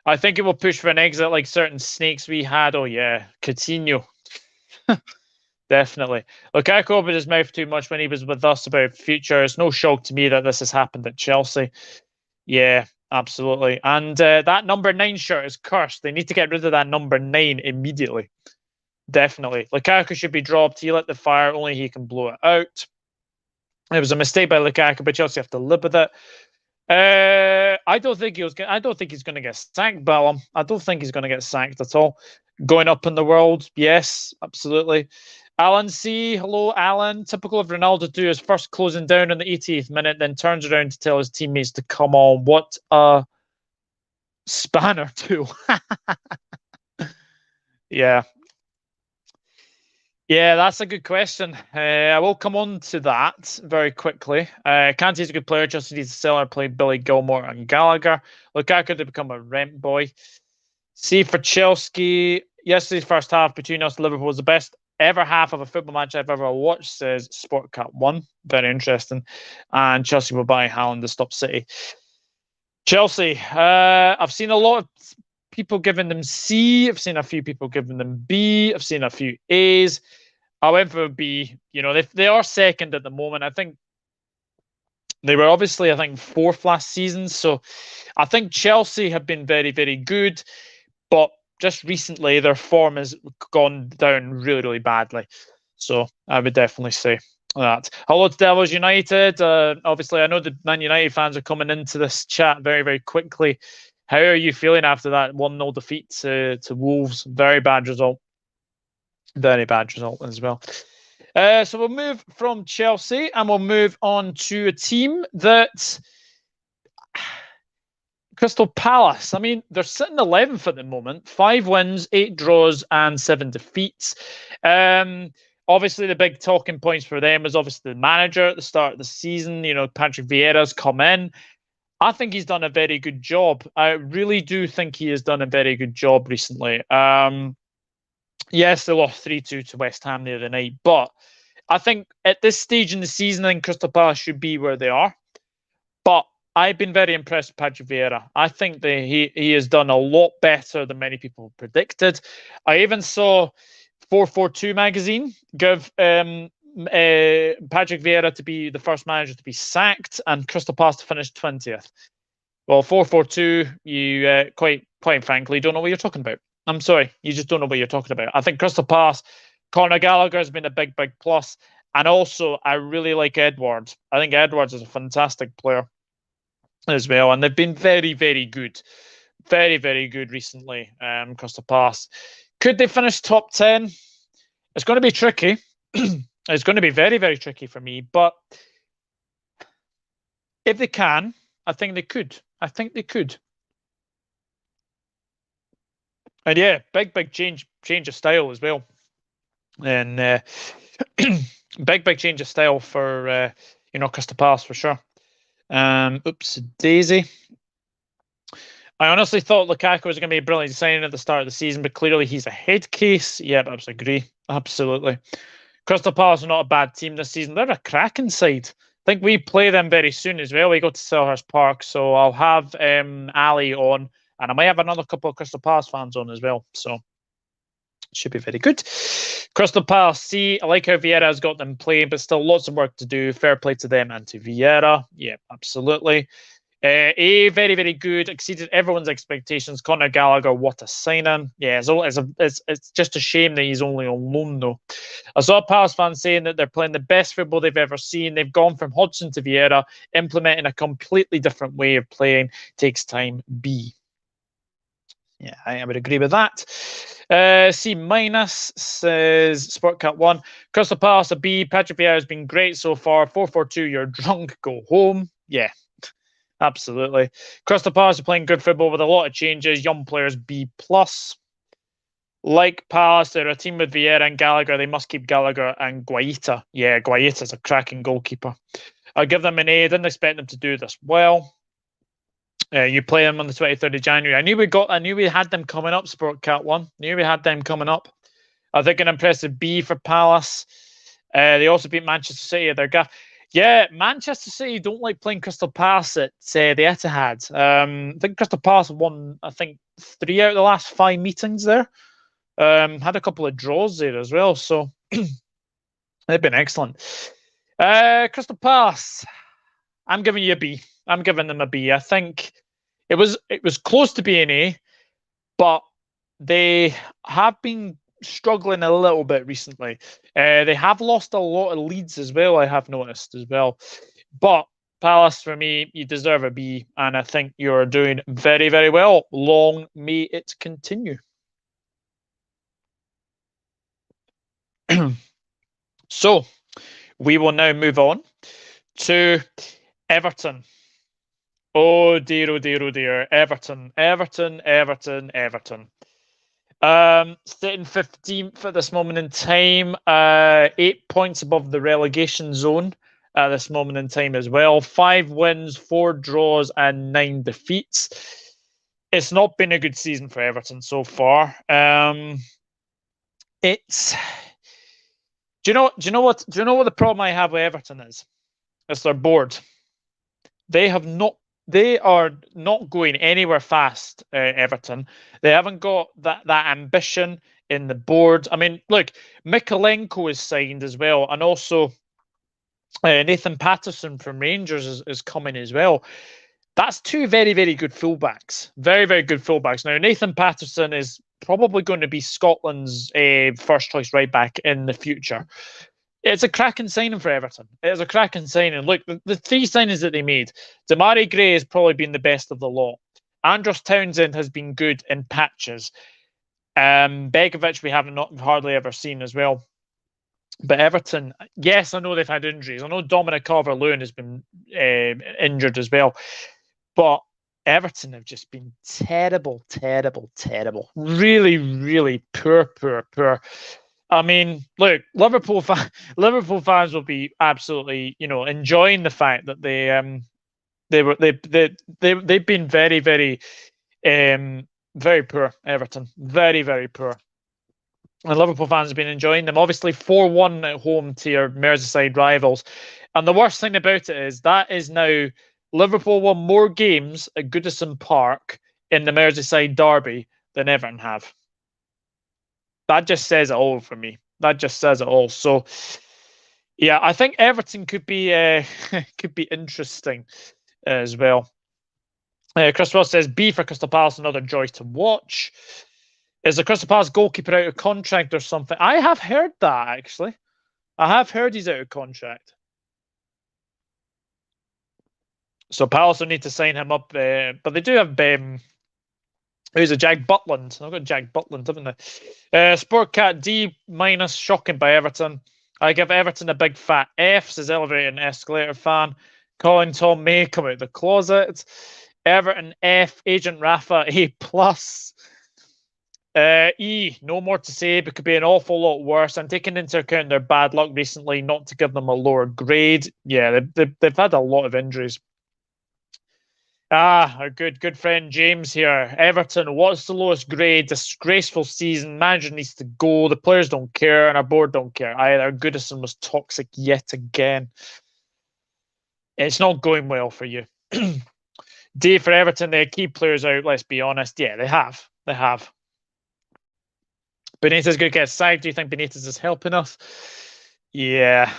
I think it will push for an exit like certain snakes we had. Oh, yeah, Coutinho. Definitely. Lukaku opened his mouth too much when he was with us about future. It's no shock to me that this has happened at Chelsea. Yeah, absolutely. And that number 9 shirt is cursed. They need to get rid of that number 9 immediately. Definitely. Lukaku should be dropped. He lit the fire. Only he can blow it out. It was a mistake by Lukaku, but Chelsea have to live with it. I don't think I don't think he's going to get sacked, Ballum. I don't think he's going to get sacked at all. Going up in the world, yes, absolutely. Alan C, hello, Alan. Typical of Ronaldo to do his first closing down in the 80th minute, then turns around to tell his teammates to come on. What a spanner too. Yeah. Yeah, that's a good question. I will come on to that very quickly. Kante's a good player, just needs to sell or play Billy Gilmore and Gallagher. Lukaku to become a rent boy. C for Chelsea. Yesterday's first half between us and Liverpool was the best ever half of a football match I've ever watched, says Sportcat 1. Very interesting. And Chelsea will buy Haaland to stop City. Chelsea. I've seen a lot of people giving them C. I've seen a few people giving them B. I've seen a few A's. I went for a B. You know, they are second at the moment. I think they were obviously, I think, fourth last season. So I think Chelsea have been very, very good. But just recently, their form has gone down really, really badly. So I would definitely say that. Hello to Devils United. Obviously, I know the Man United fans are coming into this chat very, very quickly. How are you feeling after that 1-0 defeat to Wolves? Very bad result. Very bad result as well. So we'll move from Chelsea and we'll move on to a team that... Crystal Palace. I mean, they're sitting 11th at the moment. 5 wins, 8 draws, and 7 defeats. Obviously, the big talking points for them is obviously the manager at the start of the season. You know, Patrick Vieira's come in. I think he's done a very good job. I really do think he has done a very good job recently. Yes, they lost 3-2 to West Ham the other night, but I think at this stage in the season, I think Crystal Palace should be where they are. But I've been very impressed with Patrick Vieira. I think that he has done a lot better than many people predicted. I even saw 442 magazine give Patrick Vieira to be the first manager to be sacked and Crystal Palace to finish 20th. Well, 442, you quite frankly don't know what you're talking about. I'm sorry, you just don't know what you're talking about. I think Crystal Palace, Conor Gallagher has been a big, big plus. And also, I really like Edwards. I think Edwards is a fantastic player as well. And they've been very, very good. Very, very good recently, Crystal Palace. Could they finish top 10? It's going to be tricky. It's going to be very, very tricky for me. But if they can, I think they could. I think they could. And yeah, big change of style as well. And big change of style for Crystal Palace for sure. Oops, Daisy. I honestly thought Lukaku was going to be a brilliant signing at the start of the season, but clearly he's a head case. Yep, I agree. Absolutely. Crystal Palace are not a bad team this season. They're a cracking side. I think we play them very soon as well. We go to Selhurst Park, so I'll have Ali on, and I might have another couple of Crystal Palace fans on as well. So it should be very good. Crystal Palace, see, I like how Vieira has got them playing, but still lots of work to do. Fair play to them and to Vieira. Yeah, absolutely. A, very, very good. Exceeded everyone's expectations. Conor Gallagher, what a signing. Yeah, it's just a shame that he's only on loan, though. I saw Palace fans saying that they're playing the best football they've ever seen. They've gone from Hodgson to Vieira, implementing a completely different way of playing. Takes time. B. Yeah, I would agree with that. C minus says Sportcat 1. Crystal Palace a B. Patrick Vieira has been great so far. 442, you're drunk, go home. Yeah, absolutely. Crystal Palace are playing good football with a lot of changes. Young players, B+. Like Palace, they're a team with Vieira and Gallagher. They must keep Gallagher and Guaita. Yeah, Guaita's a cracking goalkeeper. I'll give them an A. I didn't expect them to do this well. You play them on the 23rd of January. I knew we had them coming up, Sportcat 1. Knew we had them coming up. I think an impressive B for Palace. They also beat Manchester City at their gaff. Yeah, Manchester City don't like playing Crystal Palace at the Etihad. I think Crystal Palace won, 3 out of the last 5 meetings there. Had a couple of draws there as well, so they've been excellent. Crystal Palace, I'm giving you a B. I'm giving them a B. I think it was close to being A, but they have been struggling a little bit recently. They have lost a lot of leads as well, I have noticed as well. But Palace, for me, you deserve a B, and I think you're doing very, very well. Long may it continue. So, we will now move on to Everton. Oh dear, oh dear, oh dear. Everton, Everton, Everton, Everton. Sitting 15th at this moment in time, 8 points above the relegation zone at this moment in time as well. 5 wins, 4 draws, and 9 defeats. It's not been a good season for Everton so far. It's do you know what the problem I have with Everton is? It's their board. They are not going anywhere fast, Everton. They haven't got that ambition in the board. I mean, look, Mikalenko is signed as well, and also Nathan Patterson from Rangers is coming as well. That's 2 very, very good fullbacks. Very, very good fullbacks. Now, Nathan Patterson is probably going to be Scotland's first choice right back in the future. It's a cracking signing for Everton. It's a cracking signing. Look, the 3 signings that they made, Demarai Gray has probably been the best of the lot. Andros Townsend has been good in patches. Begovic we haven't hardly ever seen as well. But Everton, yes, I know they've had injuries. I know Dominic Calvert-Lewin has been injured as well. But Everton have just been terrible, terrible, terrible. Really, really poor. I mean, look, Liverpool fans will be absolutely, enjoying the fact that they've been very, very, very poor. Everton, very, very poor. And Liverpool fans have been enjoying them. Obviously, 4-1 at home to your Merseyside rivals. And the worst thing about it is that is now Liverpool won more games at Goodison Park in the Merseyside derby than Everton have. That just says it all for me. That just says it all. So, yeah, I think Everton could be could be interesting as well. Chris Ross says B for Crystal Palace, another joy to watch. Is the Crystal Palace goalkeeper out of contract or something? I have heard that, actually. I have heard he's out of contract. So Palace will need to sign him up. But they do have who's a Jack Butland. I've got Jack Butland, haven't they? Sportcat D minus, shocking by Everton. I give Everton a big fat F, says Elevator and Escalator fan. Calling Tom May come out of the closet. Everton F, Agent Rafa A plus. E, no more to say, but could be an awful lot worse. I'm taking into account their bad luck recently, not to give them a lower grade. Yeah, they've had a lot of injuries. Our good friend James here. Everton, what's the lowest grade? Disgraceful season. Manager needs to go. The players don't care, and our board don't care either. Goodison was toxic yet again. It's not going well for you. D for Everton, they keep players out, let's be honest. Yeah, they have. Benitez going to get a side. Do you think Benitez is helping us? Yeah.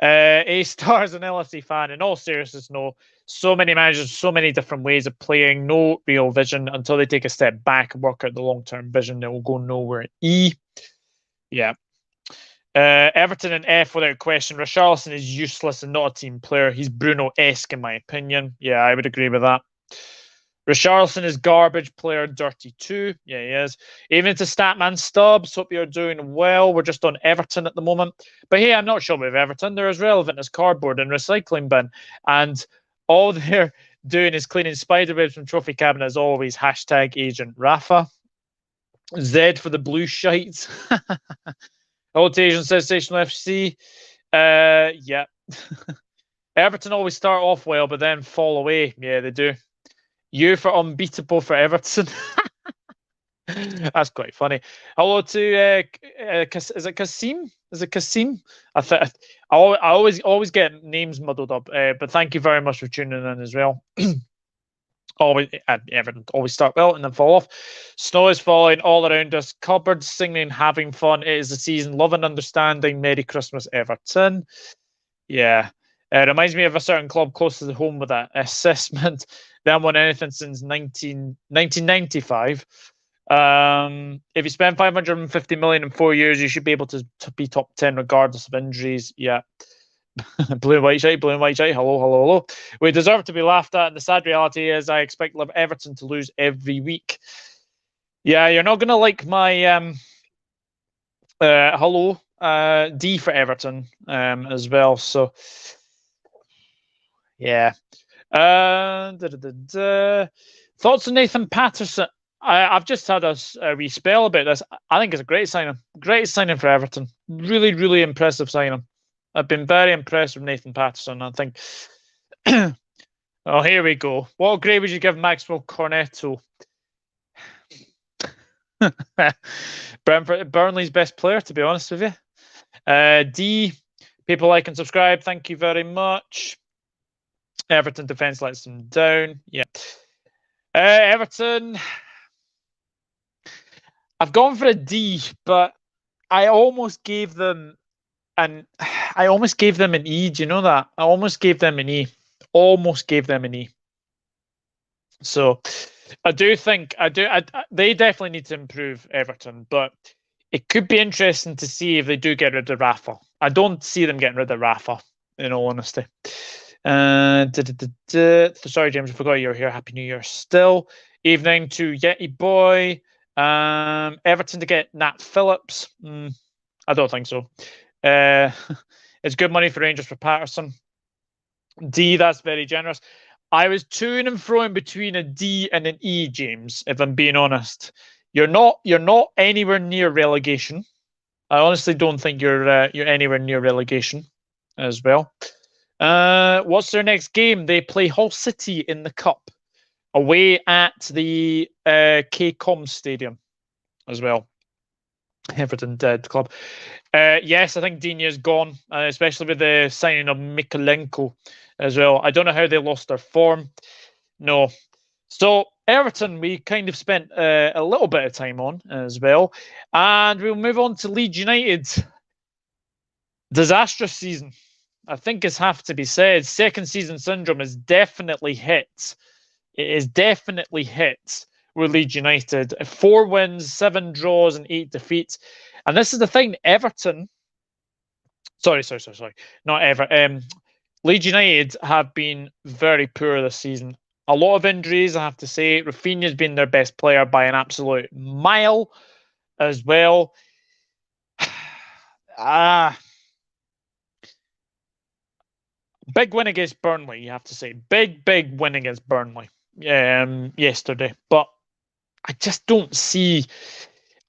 A star as an LFC fan. In all seriousness, no. So many managers, so many different ways of playing. No real vision until they take a step back and work out the long-term vision. They will go nowhere. E. Yeah. Everton and F without question. Richarlison is useless and not a team player. He's Bruno-esque in my opinion. Yeah, I would agree with that. Richarlison is garbage player, dirty too. Yeah, he is. Even to Statman Stubbs, hope you're doing well. We're just on Everton at the moment. But hey, I'm not sure with Everton. They're as relevant as cardboard and recycling bin. And all they're doing is cleaning spiderwebs from trophy cabinet as always. Hashtag Agent Rafa. Z for the blue shites. Old Asian Sensational FC. Yeah. Everton always start off well, but then fall away. Yeah, they do. U for unbeatable for Everton. That's quite funny. Hello to is it Kasim? Is it Kasim? I always get names muddled up. But thank you very much for tuning in as well. Always Everton always start well and then fall off. Snow is falling all around us. Cupboards singing, having fun. It is the season. Love and understanding. Merry Christmas, Everton. Yeah. It reminds me of a certain club close to the home with that assessment. They haven't won anything since 1995. If you spend 550 million in 4 years, you should be able to be top 10 regardless of injuries. Yeah. Blue and white shite, blue and white shite. Hello, hello, hello. We deserve to be laughed at, and the sad reality is I expect Everton to lose every week. Yeah, you're not gonna like my hello D for Everton as well. So yeah. Thoughts on Nathan Patterson? I've just had a wee spell about this. I think it's a great signing. Great signing for Everton. Really, really impressive signing. I've been very impressed with Nathan Patterson. I think. Oh, here we go. What grade would you give Maxwell Cornetto? Burnley's best player, to be honest with you. D. People like and subscribe. Thank you very much. Everton defence lets them down. Yeah. Everton. I've gone for a D, but I almost gave them an E. Do you know that? I almost gave them an E. Almost gave them an E. So I do think they definitely need to improve, Everton, but it could be interesting to see if they do get rid of Rafa. I don't see them getting rid of Rafa, in all honesty. Sorry, James, I forgot you were here. Happy New Year still. Evening to Yeti Boy. Everton to get Nat Phillips. I don't think so. It's good money for Rangers for Patterson. D, that's very generous. I was to and fro in between a D and an E, James, if I'm being honest. You're not anywhere near relegation. I honestly don't think you're anywhere near relegation as well. What's their next game? They play Hull City in the Cup away at the KCOM Stadium as well. Everton dead club. Yes, I think Dini's gone, especially with the signing of Mikalenko as well. I don't know how they lost their form. No. So Everton, we kind of spent a little bit of time on as well. And we'll move on to Leeds United. Disastrous season. I think it's have to be said. Second season syndrome is definitely hit. It is definitely hit with Leeds United. 4 wins, 7 draws, and 8 defeats. And this is the thing, Everton. Sorry. Not Everton. Leeds United have been very poor this season. A lot of injuries, I have to say. Rafinha's been their best player by an absolute mile as well. Big win against Burnley, you have to say. Big win against Burnley yesterday. But I just don't see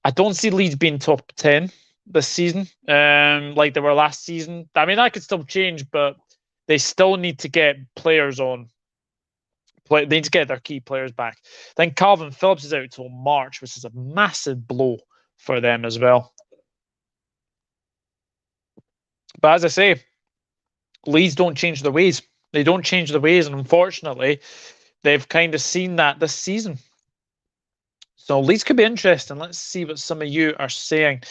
Leeds being top 10 this season, like they were last season. I mean, that could still change, but they still need to get players on. They need to get their key players back. Then Calvin Phillips is out till March, which is a massive blow for them as well. But as I say, Leeds don't change their ways. They don't change their ways, and unfortunately, they've kind of seen that this season. So Leeds could be interesting. Let's see what some of you are saying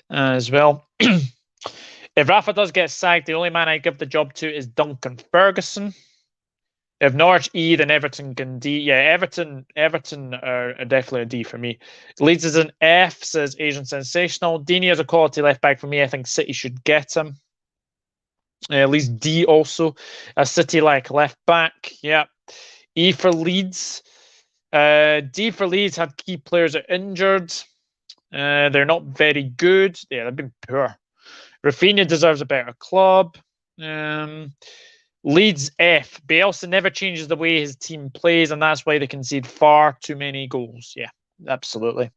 as well. If Rafa does get sacked, the only man I give the job to is Duncan Ferguson. If Norwich E, then Everton can D. Yeah, Everton are definitely a D for me. Leeds is an F, says Asian Sensational. Dini is a quality left back for me. I think City should get him. At least D also. A City-like left back. Yeah. E for Leeds. D for Leeds had key players are injured. They're not very good. Yeah, they've been poor. Rafinha deserves a better club. Leeds F. Bielsa never changes the way his team plays, and that's why they concede far too many goals. Yeah, absolutely.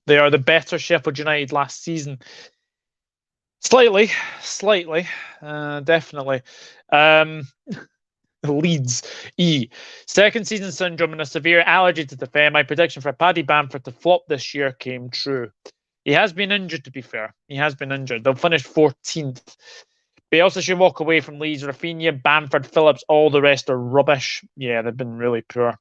They are the better Sheffield United last season. Slightly, definitely. Leeds E. Second season syndrome and a severe allergy to defend. My prediction for Paddy Bamford to flop this year came true. He has been injured, to be fair. He has been injured. They'll finish 14th. Bielsa should walk away from Leeds. Rafinha, Bamford, Phillips, all the rest are rubbish. Yeah, they've been really poor.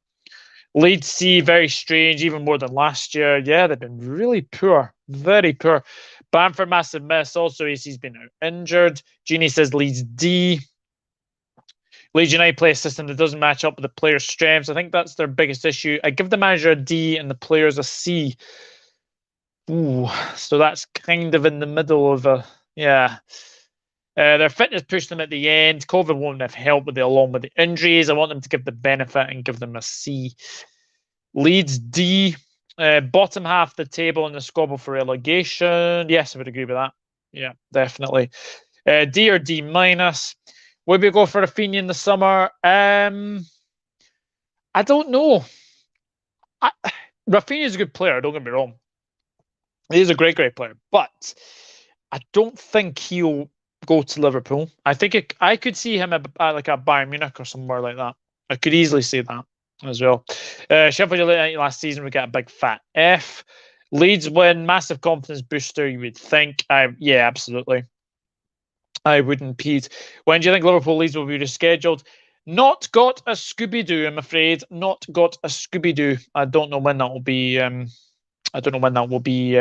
Leeds C, very strange, even more than last year. Yeah, they've been really poor. Very poor. Bamford, massive miss. Also, he's been injured. Jeannie says Leeds D. Leeds United play a system that doesn't match up with the players' strengths. I think that's their biggest issue. I give the manager a D and the players a C. Ooh, so that's kind of in the middle of a, yeah. Their fitness pushed them at the end. COVID won't have helped with along with the injuries. I want them to give the benefit and give them a C. Leeds D. Bottom half of the table in the squabble for relegation. Yes, I would agree with that. Yeah, definitely. D or D minus. Would we go for Rafinha in the summer? I don't know. Rafinha is a good player. Don't get me wrong. He's a great, great player, but I don't think he'll go to Liverpool. I think I could see him at like a Bayern Munich or somewhere like that. I could easily see that as well. Sheffield United last season we got a big fat F. Leeds win, massive confidence booster. You would think. Yeah, absolutely. I wouldn't, Pete. When do you think Liverpool Leeds will be rescheduled? Not got a Scooby-Doo, I'm afraid. Not got a Scooby-Doo. I don't know when that will be. I don't know when that will be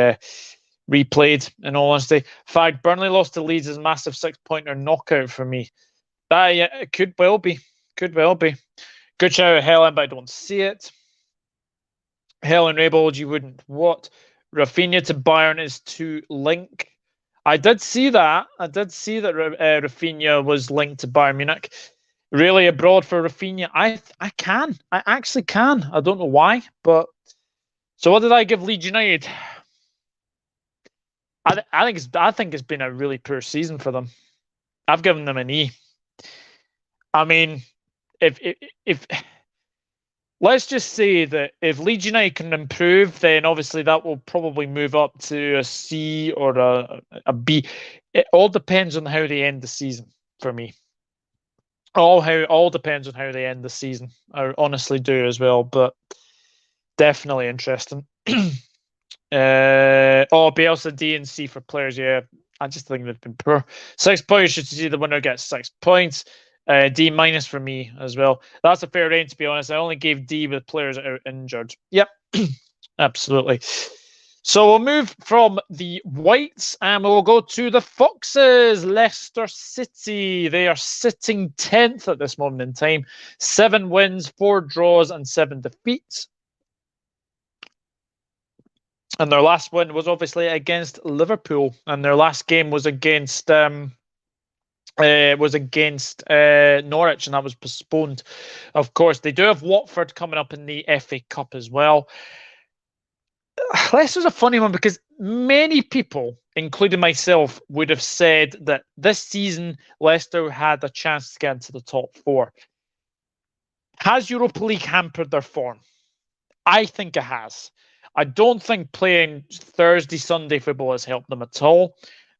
replayed, in all honesty. Fact, Burnley lost to Leeds as a massive 6-pointer knockout for me. That it could well be. Could well be. Good shout out Helen, but I don't see it. Helen Raybold, you wouldn't what? Rafinha to Bayern is to link. I did see that. I did see that Rafinha was linked to Bayern Munich. Really abroad for Rafinha? I can. I actually can. I don't know why, but so what did I give Leeds United? I think it's been a really poor season for them. I've given them an E. I mean, if let's just say that if Leeds United can improve, then obviously that will probably move up to a C or a B. It all depends on how they end the season for me. All depends on how they end the season. I honestly do as well, but definitely interesting. Bielsa D and C for players. Yeah, I just think they've been poor. 6 points. Should see the winner gets 6 points. D minus for me as well. That's a fair range, to be honest. I only gave D with players that are injured. Yep, absolutely. So we'll move from the Whites and we'll go to the Foxes. Leicester City. They are sitting 10th at this moment in time. 7 wins, 4 draws, and 7 defeats. And their last win was obviously against Liverpool, and their last game was against Norwich, and that was postponed. Of course, they do have Watford coming up in the FA Cup as well. Leicester's a funny one because many people, including myself, would have said that this season Leicester had a chance to get into the top 4. Has Europa League hampered their form? I think it has. I don't think playing Thursday, Sunday football has helped them at all.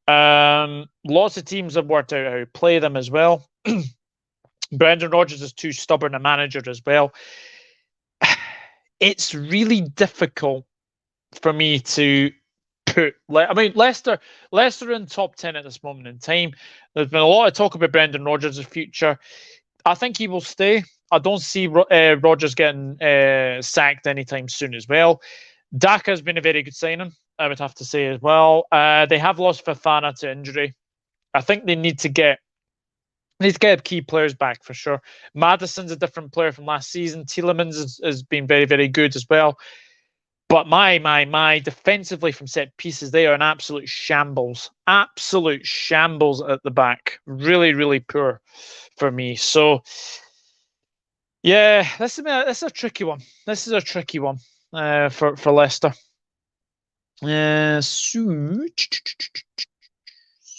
Lots of teams have worked out how to play them as well. Brendan Rodgers is too stubborn a manager as well. It's really difficult for me to put. I mean, Leicester in top 10 at this moment in time. There's been a lot of talk about Brendan Rodgers' future. I think he will stay. I don't see Rodgers getting sacked anytime soon as well. Daka has been a very good signing, I would have to say as well. They have lost Fofana to injury. I think they need to get key players back for sure. Maddison's a different player from last season. Tielemans has been very, very good as well. But my defensively from set pieces, they are an absolute shambles. Absolute shambles at the back. Really, really poor for me. So, yeah, this is a tricky one. This is a tricky one for Leicester. So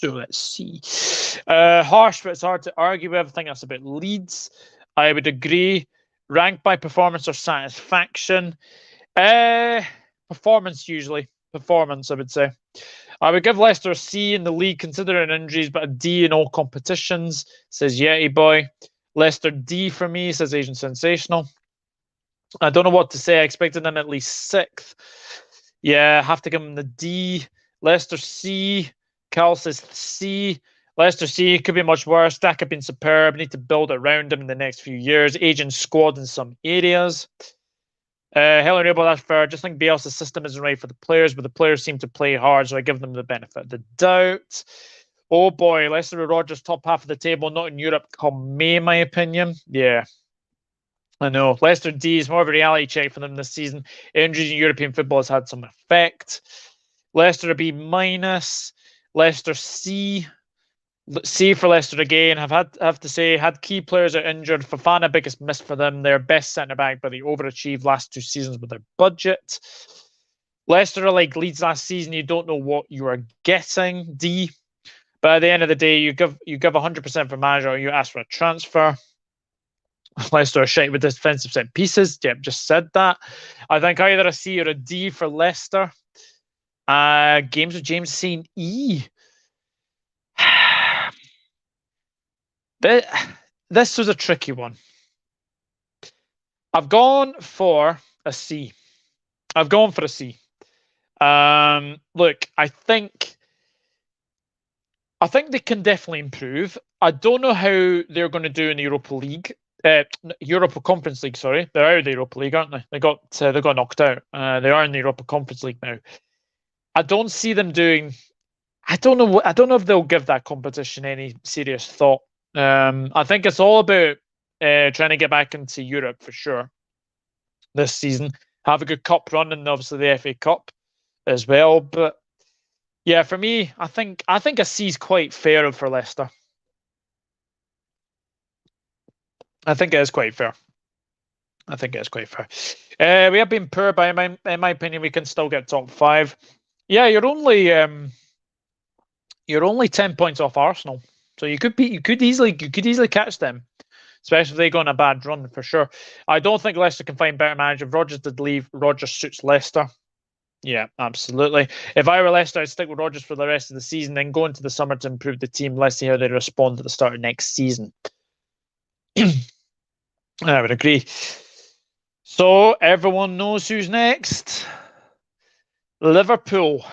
let's see. Harsh, but it's hard to argue with. I think that's about Leeds. I would agree. Ranked by performance or satisfaction. Performance usually. Performance, I would say. I would give Leicester a C in the league considering injuries, but a D in all competitions, says Yeti Boy. Leicester D for me, says Asian Sensational. I don't know what to say. I expected them at least 6th. Yeah, I have to give them the D. Leicester C. Cal says C. Leicester C could be much worse. Stack have been superb. Need to build around them in the next few years. Aging squad in some areas. Helen Rabel, that's fair. I just think Bielsa's system isn't right for the players, but the players seem to play hard, so I give them the benefit of the doubt. Oh boy, Leicester with Rodgers top half of the table, not in Europe come May, my opinion. Yeah, I know. Leicester D is more of a reality check for them this season. Injuries in European football has had some effect. Leicester a B minus. Leicester C. C for Leicester again. Have to say, had key players are injured. Fofana, biggest miss for them. Their best centre back, but they overachieved last 2 seasons with their budget. Leicester are like Leeds last season. You don't know what you are getting. D. But at the end of the day, you give 100% for manager, or you ask for a transfer. Leicester are shite with defensive set pieces. Yep, just said that. I think either a C or a D for Leicester. Games with James saying E. This was a tricky one. I've gone for a C. I've gone for a C. Look, I think they can definitely improve. I don't know how they're going to do in the Europa League. Europa Conference League, sorry. They're out of the Europa League, aren't they? They got knocked out. They are in the Europa Conference League now. I don't see them doing. I don't know if they'll give that competition any serious thought. I think it's all about trying to get back into Europe for sure this season. Have a good cup run, and obviously the FA Cup as well. But yeah, for me, I think a C is quite fair for Leicester. I think it is quite fair. We have been poor, but in my opinion, we can still get top 5. Yeah, you're only 10 points off Arsenal, so you could easily catch them, especially if they go on a bad run for sure. I don't think Leicester can find better manager. If Rodgers did leave, Rodgers suits Leicester. Yeah, absolutely. If I were Leicester, I'd stick with Rodgers for the rest of the season, then go into the summer to improve the team. Let's see how they respond at the start of next season. I would agree. So everyone knows who's next. Liverpool.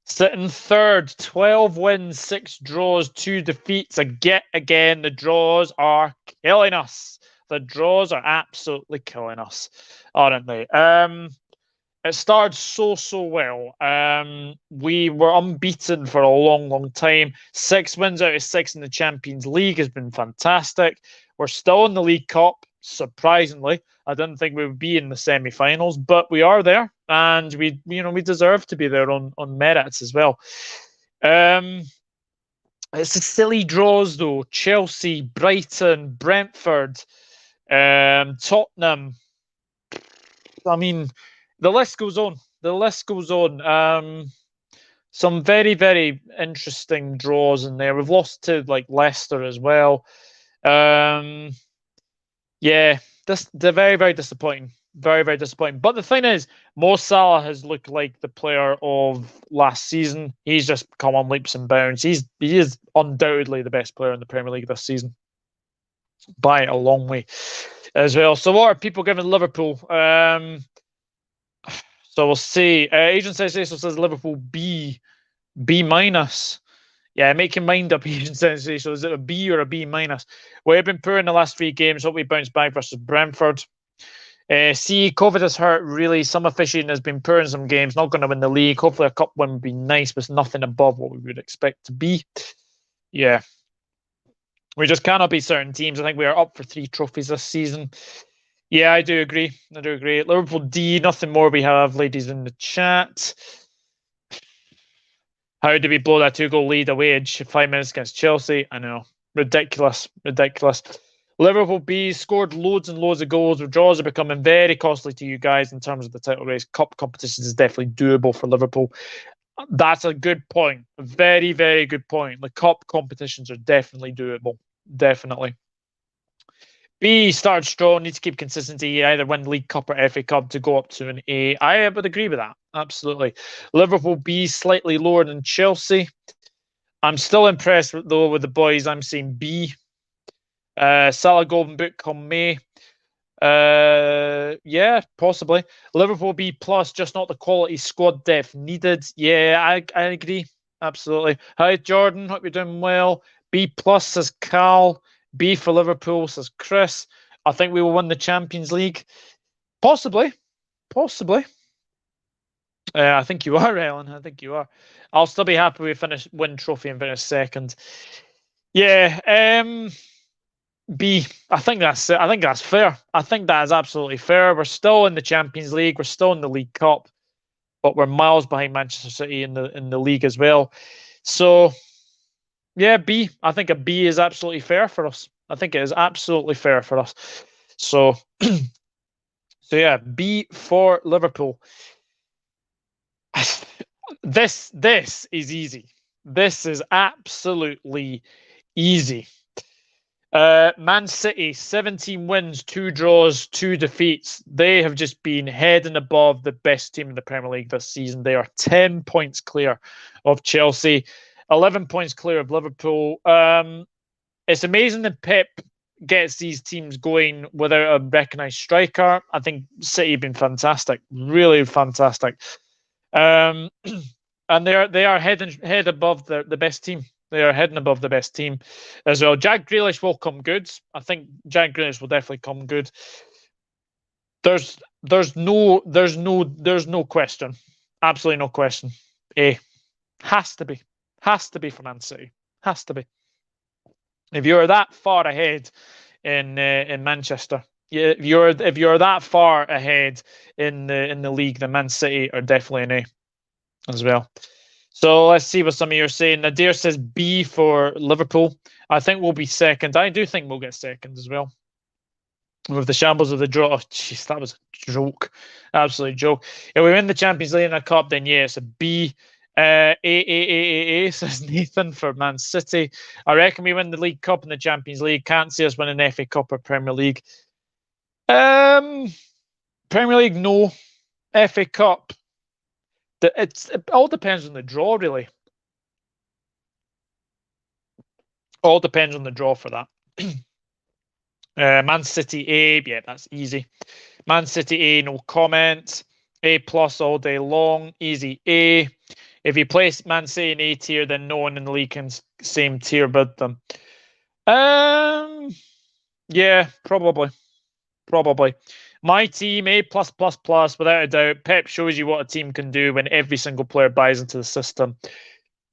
Sitting third, 12 wins, 6 draws, 2 defeats. Again, the draws are killing us. The draws are absolutely killing us, aren't they? It started so well. We were unbeaten for a long time. 6 wins out of 6 in the Champions League has been fantastic. We're still in the League Cup, surprisingly. I didn't think we would be in the semi-finals, but we are there, and we deserve to be there on merits as well. It's a silly draws though. Chelsea, Brighton, Brentford, Tottenham. I mean, the list goes on. Some very, very interesting draws in there. We've lost to like Leicester as well. Yeah, they're very, very disappointing. Very, very disappointing. But the thing is, Mo Salah has looked like the player of last season. He's just come on leaps and bounds. He is undoubtedly the best player in the Premier League this season, by a long way as well. So what are people giving Liverpool? So we'll see. Agent Sensation says Liverpool B minus. Yeah, make your mind up, Agent Sensation. Is it a B or a B minus? We've been poor in the last 3 games. Hope we bounce back versus Brentford. C, COVID has hurt really. Some officiating has been poor in some games. Not going to win the league. Hopefully a cup win would be nice, but nothing above what we would expect to be. Yeah. We just cannot beat certain teams. I think we are up for 3 trophies this season. Yeah, I do agree. Liverpool D, nothing more we have, ladies in the chat. How did we blow that 2-goal lead away in 5 minutes against Chelsea? I know. Ridiculous. Liverpool B scored loads and loads of goals. Withdrawals are becoming very costly to you guys in terms of the title race. Cup competitions is definitely doable for Liverpool. That's a good point. A very, very good point. The cup competitions are definitely doable. Definitely. B, started strong, need to keep consistency, either win League Cup or FA Cup to go up to an A. I would agree with that, absolutely. Liverpool B, slightly lower than Chelsea. I'm still impressed, though, with the boys. I'm saying B. Salah Golden Boot come May. Yeah, possibly. Liverpool B+, just not the quality squad depth needed. Yeah, I agree, absolutely. Hi, Jordan, hope you're doing well. B+, says Cal. B for Liverpool, says Chris. I think we will win the Champions League. Possibly. I think you are, Ellen. I think you are. I'll still be happy we win trophy and finish second. Yeah. B. I think that's it. I think that's fair. I think that is absolutely fair. We're still in the Champions League. We're still in the League Cup, but we're miles behind Manchester City in the league as well. So yeah, B. I think a B is absolutely fair for us. I think it is absolutely fair for us. So so yeah, B for Liverpool. This is easy. This is absolutely easy. Man City, 17 wins, 2 draws, 2 defeats. They have just been head and above the best team in the Premier League this season. They are 10 points clear of Chelsea, 11 points clear of Liverpool. It's amazing that Pep gets these teams going without a recognised striker. I think City have been fantastic, really fantastic. And they are head above the best team. They are heading above the best team as well. Jack Grealish will come good. I think Jack Grealish will definitely come good. There's no question. Absolutely no question. A has to be for Man City. Has to be. If you're that far ahead in Manchester, if you're that far ahead in the league, then Man City are definitely an A as well. So let's see what some of you are saying. Nadir says B for Liverpool. I think we'll be second. I do think we'll get second as well. With the shambles of the draw. Oh, jeez, that was a joke. Absolute joke. If we win the Champions League and a cup, then yeah, it's a B. A, says Nathan for Man City. I reckon we win the League Cup and the Champions League. Can't see us winning FA Cup or Premier League. Premier League, no. FA Cup. It all depends on the draw, really. All depends on the draw for that. Man City A, yeah, that's easy. Man City A, no comment. A plus all day long, easy A. If you place Man City in A tier, then no one in the league can same tier with them. Yeah, probably. My team A plus plus plus, without a doubt. Pep shows you what a team can do when every single player buys into the system.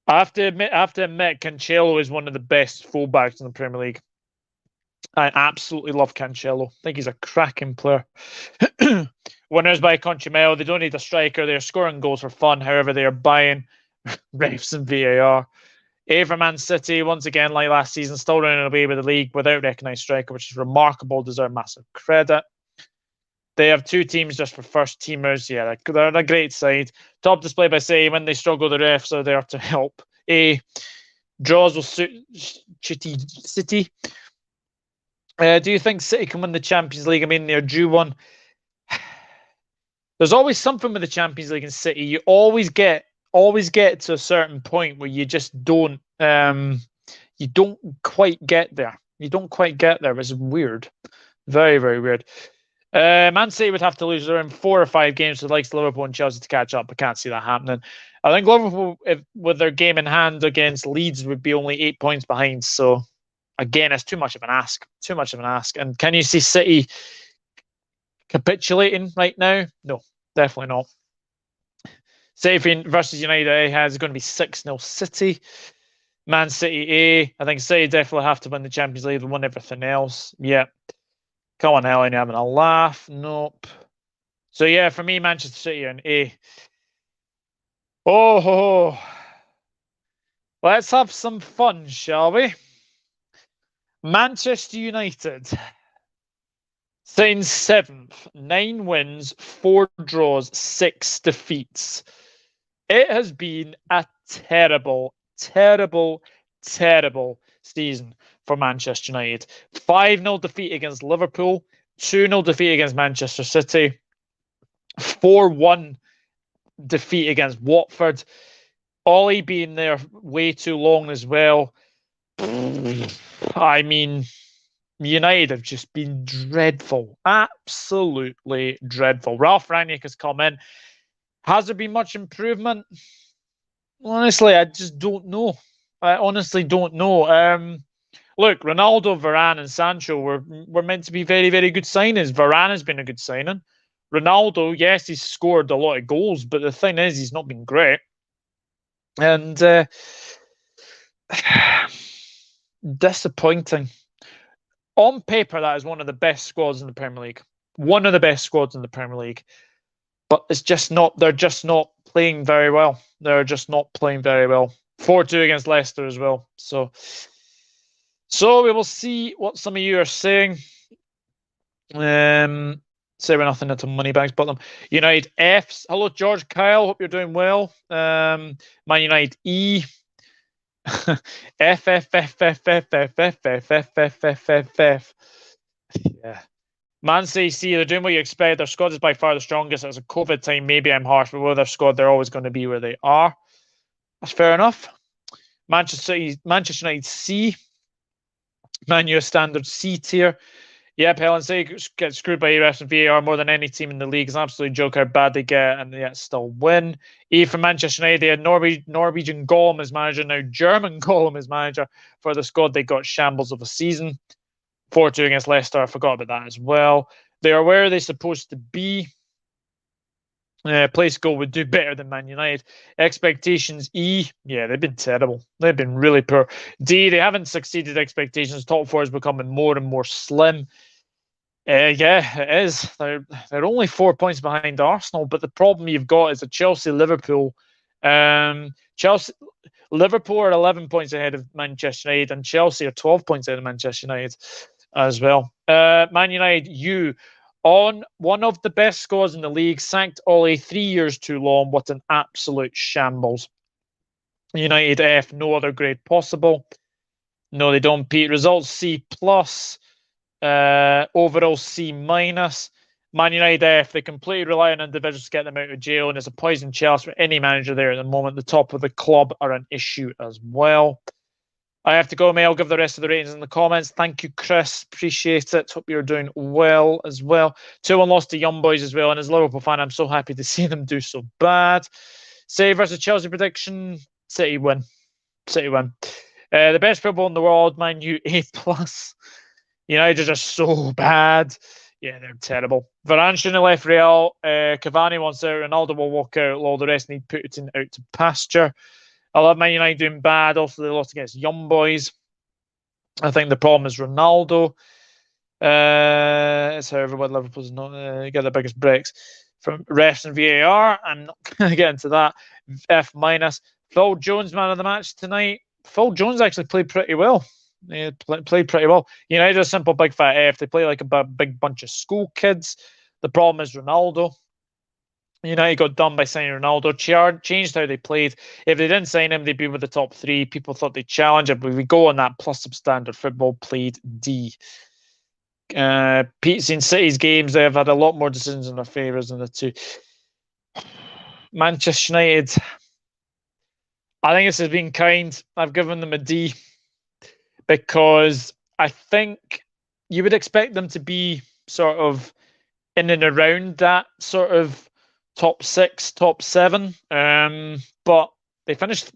I have to admit, Cancelo is one of the best fullbacks in the Premier League. I absolutely love Cancelo. I think he's a cracking player. Winners by Conchimel. They don't need a striker. They're scoring goals for fun. However, they are buying refs and VAR. A for Man City, once again, like last season, still running away with the league without recognised striker, which is remarkable. Deserve massive credit. They have 2 teams just for first teamers. Yeah, they're a great side. Top display by City. When they struggle, the refs are there to help. A. Draws will suit City. Do you think City can win the Champions League? I mean, they're due one. There's always something with the Champions League and City. You always get to a certain point where you just don't quite get there. You don't quite get there. It's weird. Very, very weird. Man City would have to lose around 4 or 5 games to the likes of Liverpool and Chelsea to catch up. I can't see that happening. I think Liverpool, with their game in hand against Leeds, would be only 8 points behind. So, again, it's too much of an ask. And can you see City capitulating right now? No, definitely not. City versus United is going to be 6-0 City. Man City A. I think City definitely have to win the Champions League and win everything else. Yeah. Come on, Helen, you're having a laugh. Nope. So yeah, for me, Manchester City are an A. Oh, let's have some fun, shall we? Manchester United sitting 7th, 9 wins, 4 draws, 6 defeats. It has been a terrible season for Manchester United. 5-0 defeat against Liverpool, 2-0 defeat against Manchester City, 4-1 defeat against Watford. Ollie being there way too long as well. I mean, United have just been dreadful. Absolutely dreadful. Ralph Rangnick has come in. Has there been much improvement? Honestly, I just don't know. I honestly don't know. Look, Ronaldo, Varane, and Sancho were meant to be very, very good signings. Varane has been a good signing. Ronaldo, yes, he's scored a lot of goals, but the thing is, he's not been great. And disappointing. On paper, that is one of the best squads in the Premier League. One of the best squads in the Premier League. But it's just not, they're just not playing very well. They're just not playing very well. 4-2 against Leicester as well. So we will see what some of you are saying. Say we're nothing into money bags, but them. United Fs. Hello, George Kyle. Hope you're doing well. Man United E. F F F F F F F F F F F F F F. Yeah. Man City C, they're doing what you expect. Their squad is by far the strongest. It's a COVID time. Maybe I'm harsh, but with their squad, they're always going to be where they are. That's fair enough. Manchester United C. Man U standard C tier. Yep, Helen City get screwed by refs and VAR more than any team in the league. It's an absolute joke how bad they get and yet still win. E for Manchester United, they had Norwegian Gollum as manager, now German Gollum as manager for the squad. They got shambles of a season. 4-2 against Leicester. I forgot about that as well. They are where they're supposed to be. Place goal would do better than Man United. Expectations E, yeah, they've been terrible. They've been really poor. D, they haven't succeeded expectations. Top four is becoming more and more slim. Yeah, it is. They're only 4 points behind Arsenal, but the problem you've got is that Liverpool are 11 points ahead of Manchester United, and Chelsea are 12 points ahead of Manchester United as well. Man United U. On one of the best squads in the league, sacked Ole 3 years too long. What an absolute shambles. United F, no other grade possible. No, they don't, Pete. Results C plus. Overall C minus. Man United F, they completely rely on individuals to get them out of jail, and it's a poison chalice for any manager there at the moment. The top of the club are an issue as well. I have to go, mate. I'll give the rest of the ratings in the comments. Thank you, Chris. Appreciate it. Hope you're doing well as well. 2-1 loss to Young Boys as well. And as a Liverpool fan, I'm so happy to see them do so bad. City versus Chelsea prediction. City win. City win. The best football in the world, Man U A+. United are just so bad. Yeah, they're terrible. Varane shouldn't have left Real. Cavani wants out. Ronaldo will walk out. All the rest need Putin out to pasture. I love Man United doing bad. Also, they lost against Young Boys. I think the problem is Ronaldo. It's how everyone Liverpool's not get the biggest breaks from refs and VAR. I'm not going to get into that. F minus. Phil Jones, man of the match tonight. Phil Jones actually played pretty well. He played pretty well. United are a simple big fat F. They play like a big bunch of school kids. The problem is Ronaldo. United got done by signing Ronaldo. Changed how they played. If they didn't sign him, they'd be with the top three. People thought they'd challenge it, but we go on that plus substandard football played D. Pete's in City's games, they have had a lot more decisions in their favours than the two. Manchester United, I think this has been kind. I've given them a D because I think you would expect them to be sort of in and around that sort of top 6, top 7, but they finished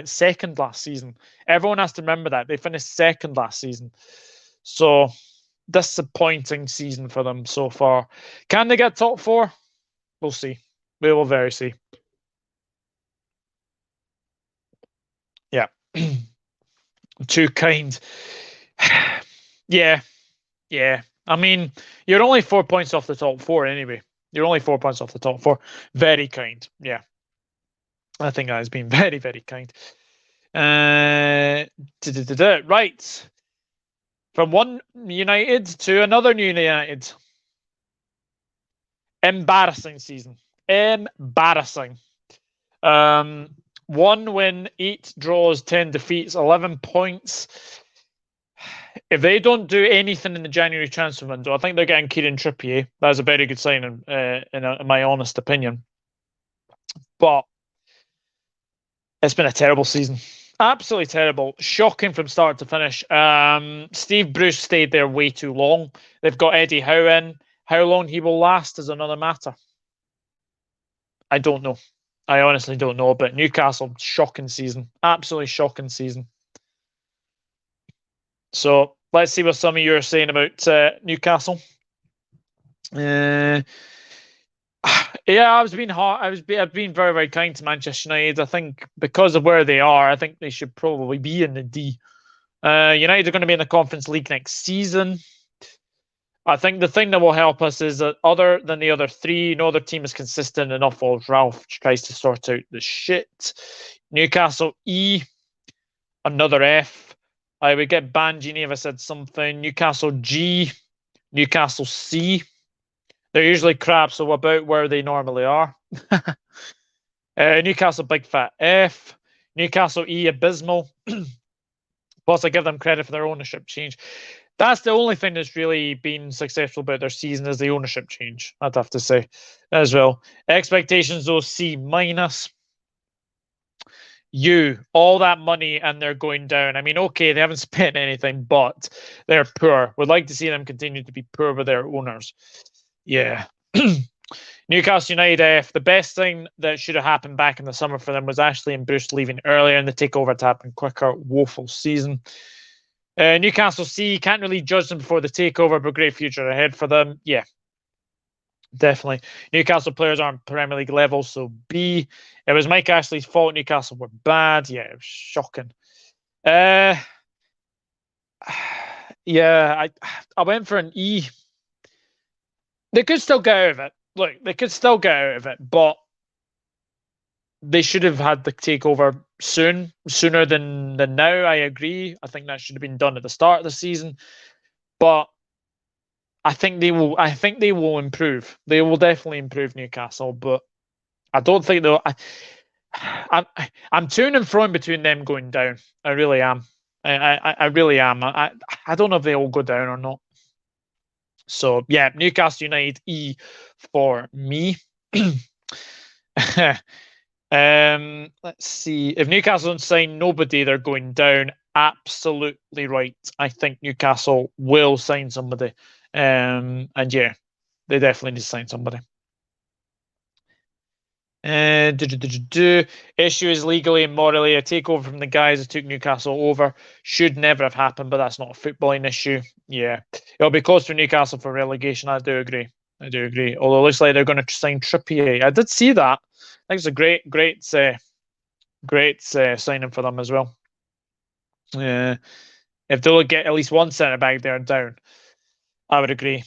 second last season. Everyone has to remember that they finished second last season, so disappointing season for them so far. Can they get top 4? We'll see. We will very see. Yeah. Too kind. Yeah. I mean, you're only 4 points off the top 4 anyway. You're only 4 points off the top 4. Very kind. Yeah. I think that has been very, very kind. Right. From one United to another new United. Embarrassing season. Embarrassing. 1 win, 8 draws, 10 defeats, 11 points. If they don't do anything in the January transfer window, I think they're getting Kieran Trippier. That's a very good sign in my honest opinion. But it's been a terrible season. Absolutely terrible. Shocking from start to finish. Steve Bruce stayed there way too long. They've got Eddie Howe in. How long he will last is another matter. I don't know. I honestly don't know. But Newcastle, shocking season. Absolutely shocking season. So let's see what some of you are saying about Newcastle. Uh, yeah, I was being hard. I've been very, very kind to Manchester United. I think because of where they are, I think they should probably be in the D. United are going to be in the Conference League next season. I think the thing that will help us is that other than the other three, no other team is consistent enough while Ralph tries to sort out the shit. Newcastle E, another F. I would get Banjini if I said something. Newcastle G, Newcastle C. They're usually crap, so about where they normally are. Newcastle Big Fat F. Newcastle E, abysmal. Plus, I give them credit for their ownership change. That's the only thing that's really been successful about their season is the ownership change, I'd have to say, as well. Expectations, though, C minus. All that money and they're going down. I mean, okay, they haven't spent anything, but they're poor. Would like to see them continue to be poor with their owners. Yeah. Newcastle United F. The best thing that should have happened back in the summer for them was Ashley and Bruce leaving earlier and the takeover to happen quicker. Woeful season. Newcastle C, can't really judge them before the takeover, but great future ahead for them. Yeah, definitely. Newcastle players aren't Premier League level, so B. It was Mike Ashley's fault. Newcastle were bad. Yeah, it was shocking. Yeah, I went for an E. They could still get out of it. Look, they could still get out of it, but they should have had the takeover sooner than now. I agree. I think that should have been done at the start of the season. But I think they will. I think they will improve. They will definitely improve Newcastle, but I don't think they'll. I'm to and fro between them going down. I really am. I really am. I don't know if they all go down or not. So yeah, Newcastle United E for me. Let's see. If Newcastle don't sign nobody, they're going down. Absolutely right. I think Newcastle will sign somebody. And yeah, they definitely need to sign somebody. Issue is legally and morally a takeover from the guys who took Newcastle over. Should never have happened, but that's not a footballing issue. Yeah, it'll be close for Newcastle for relegation. I do agree. Although it looks like they're going to sign Trippier. I did see that. I think it's a great signing for them as well. If they'll get at least one centre back there down, I would agree.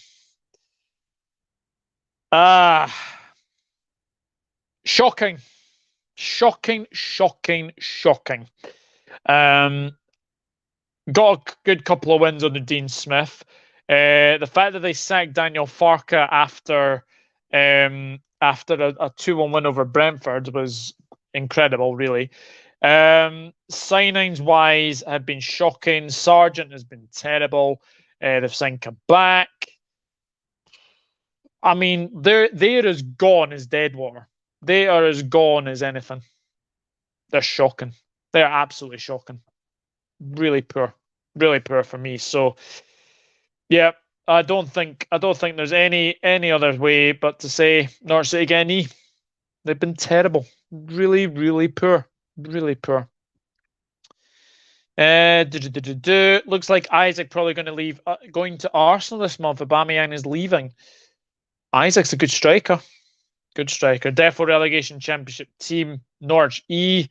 Shocking. Got a good couple of wins on the Dean Smith. The fact that they sacked Daniel Farke after a 2-1 win over Brentford was incredible, really. Signings wise have been shocking. Sargent has been terrible. They've signed Kabak. I mean, they're as gone as dead water. They are as gone as anything. They're shocking. They're absolutely shocking. Really poor for me. So, yeah, I don't think there's any other way but to say Norwich City again. They've been terrible. Really poor. Really poor. Looks like Isaac probably going to leave, going to Arsenal this month. Aubameyang is leaving. Isaac's a good striker. Therefore, relegation championship team, Norwich E.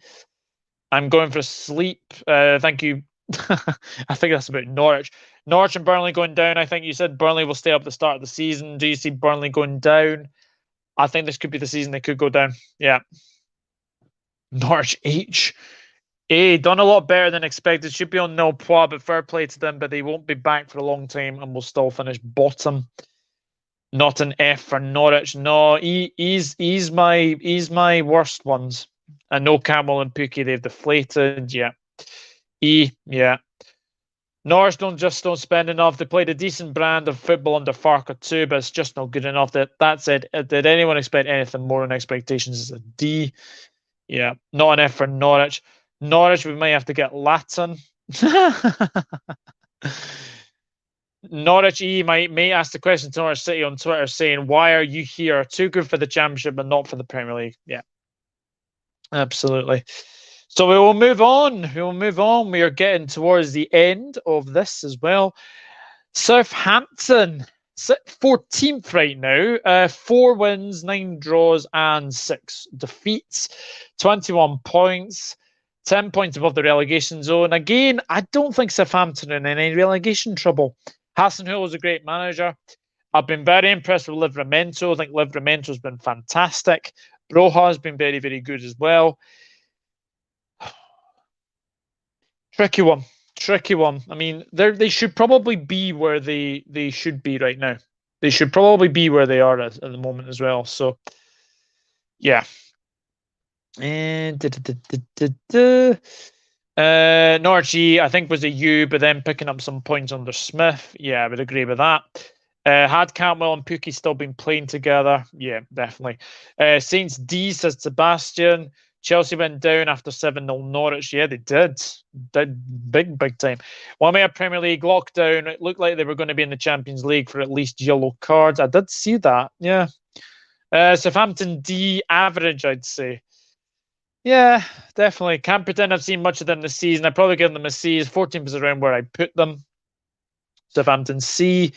I'm going for sleep. Thank you. I think that's about Norwich. Norwich and Burnley going down. I think you said Burnley will stay up at the start of the season. Do you see Burnley going down? I think this could be the season they could go down. Yeah. Norwich H. Done a lot better than expected. Should be on nil points, but fair play to them. But they won't be back for a long time and will still finish bottom. Not an F for Norwich. No, he's my worst ones. And no Campbell and Pookie, they've deflated. Yeah. Yeah. Norwich don't spend enough. They played a decent brand of football under Farke too, but it's just not good enough. That said, did anyone expect anything more than expectations? Is a D. Yeah, not an F for Norwich. Norwich, we might have to get Latin. Norwich E may ask the question to Norwich City on Twitter saying, why are you here? Too good for the Championship, but not for the Premier League. Yeah, absolutely. So we will move on. We are getting towards the end of this as well. Southampton 14th right now. 4 wins, 9 draws, and 6 defeats. 21 points. 10 points above the relegation zone. Again, I don't think Southampton are in any relegation trouble. Hasenhüttl is a great manager. I've been very impressed with Livramento. I think Livramento's been fantastic. Broha has been very, very good as well. Tricky one. Tricky one. I mean, they should probably be where they should be right now. They should probably be where they are at the moment as well. So, yeah. And Norwich, I think, was a U, but then picking up some points under Smith. Yeah, I would agree with that. Had Cantwell and Pukki still been playing together? Yeah, definitely. Saints D, says Sebastian. Chelsea went down after 7-0 Norwich. Yeah, they did. Big time. One minute Premier League lockdown. It looked like they were going to be in the Champions League for at least yellow cards. I did see that. Yeah. Southampton D, average, I'd say. Yeah, definitely. Can't pretend I've seen much of them this season. I'd probably give them a C. 14th is around where I put them. Southampton C.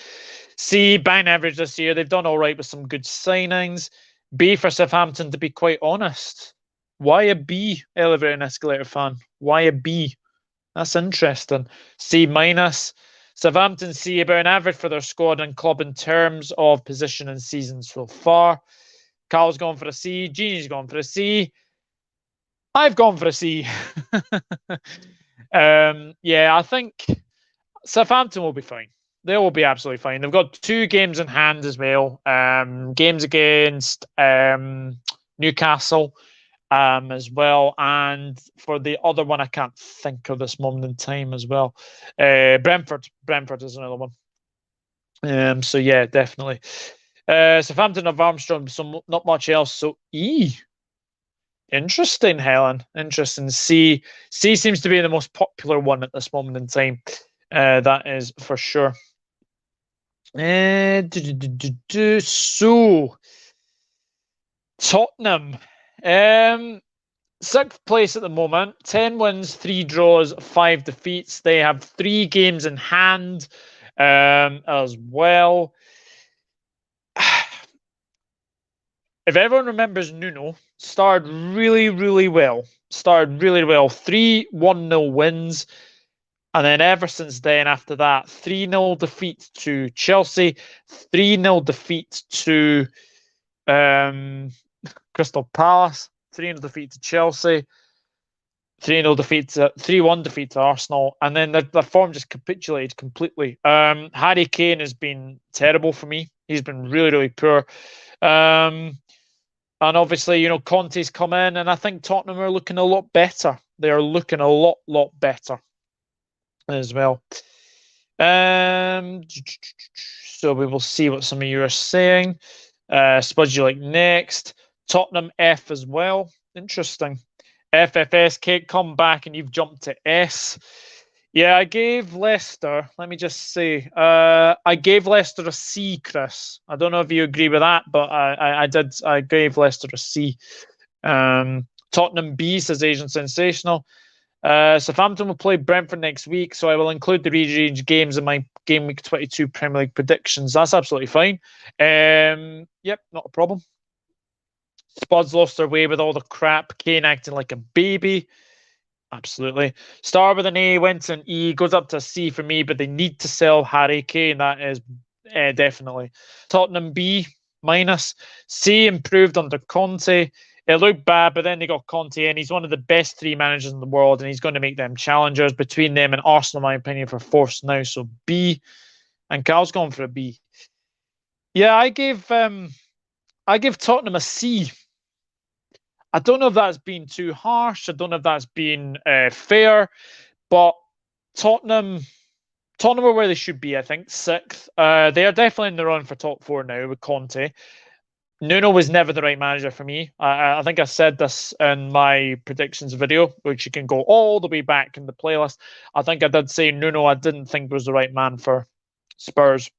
C, bang average this year. They've done all right with some good signings. B for Southampton, to be quite honest. Why a B, elevator and escalator fan? Why a B? That's interesting. C minus. Southampton C, about an average for their squad and club in terms of position and season so far. Carl's gone for a C. Genie's gone for a C. I've gone for a C. Yeah, I think Southampton will be fine. They will be absolutely fine. They've got 2 games in hand as well. Games against Newcastle as well. And for the other one, I can't think of this moment in time as well. Brentford. Brentford is another one. So, yeah, definitely. Southampton of Armstrong, so not much else. So, E. Interesting, Helen. Interesting. C seems to be the most popular one at this moment in time. That is for sure. So, Tottenham. 6th place at the moment. 10 wins, 3 draws, 5 defeats. They have 3 games in hand as well. If everyone remembers, Nuno started really, really well. 3 1-0 wins. And then ever since then, after that, 3-0 defeat to Chelsea, 3-0 defeat to Crystal Palace, 3-0 defeat to Chelsea, 3-0 defeat to 3-1 defeat to Arsenal, and then the form just capitulated completely. Harry Kane has been terrible for me. He's been really, really poor. And obviously, you know, Conte's come in, and I think Tottenham are looking a lot better. They are looking a lot better as well. So we will see what some of you are saying. Spudgy like next. Tottenham F as well. Interesting. FFS can't come back and you've jumped to S. Yeah, I gave Leicester, let me just say, I gave Leicester a C, Chris. I don't know if you agree with that, but I did. I gave Leicester a C. Tottenham B, says Asian Sensational. Southampton will play Brentford next week, so I will include the rearranged games in my Game Week 22 Premier League predictions. That's absolutely fine. Yep, not a problem. Spuds lost their way with all the crap. Kane acting like a baby. Absolutely. Star with an A, went to an E, goes up to a C for me, but they need to sell Harry Kane. That is definitely. Tottenham B, minus. C, improved under Conte. It looked bad, but then they got Conte in. He's one of the best 3 managers in the world, and he's going to make them challengers. Between them and Arsenal, in my opinion, for 4th now. So B. And Carl's gone for a B. Yeah, I gave Tottenham a C. I don't know if that's been too harsh. I don't know if that's been fair, but Tottenham are where they should be, I think, 6th. They are definitely in the run for top 4 now with Conte. Nuno was never the right manager for me. I think I said this in my predictions video, which you can go all the way back in the playlist. I think I did say Nuno I didn't think was the right man for Spurs.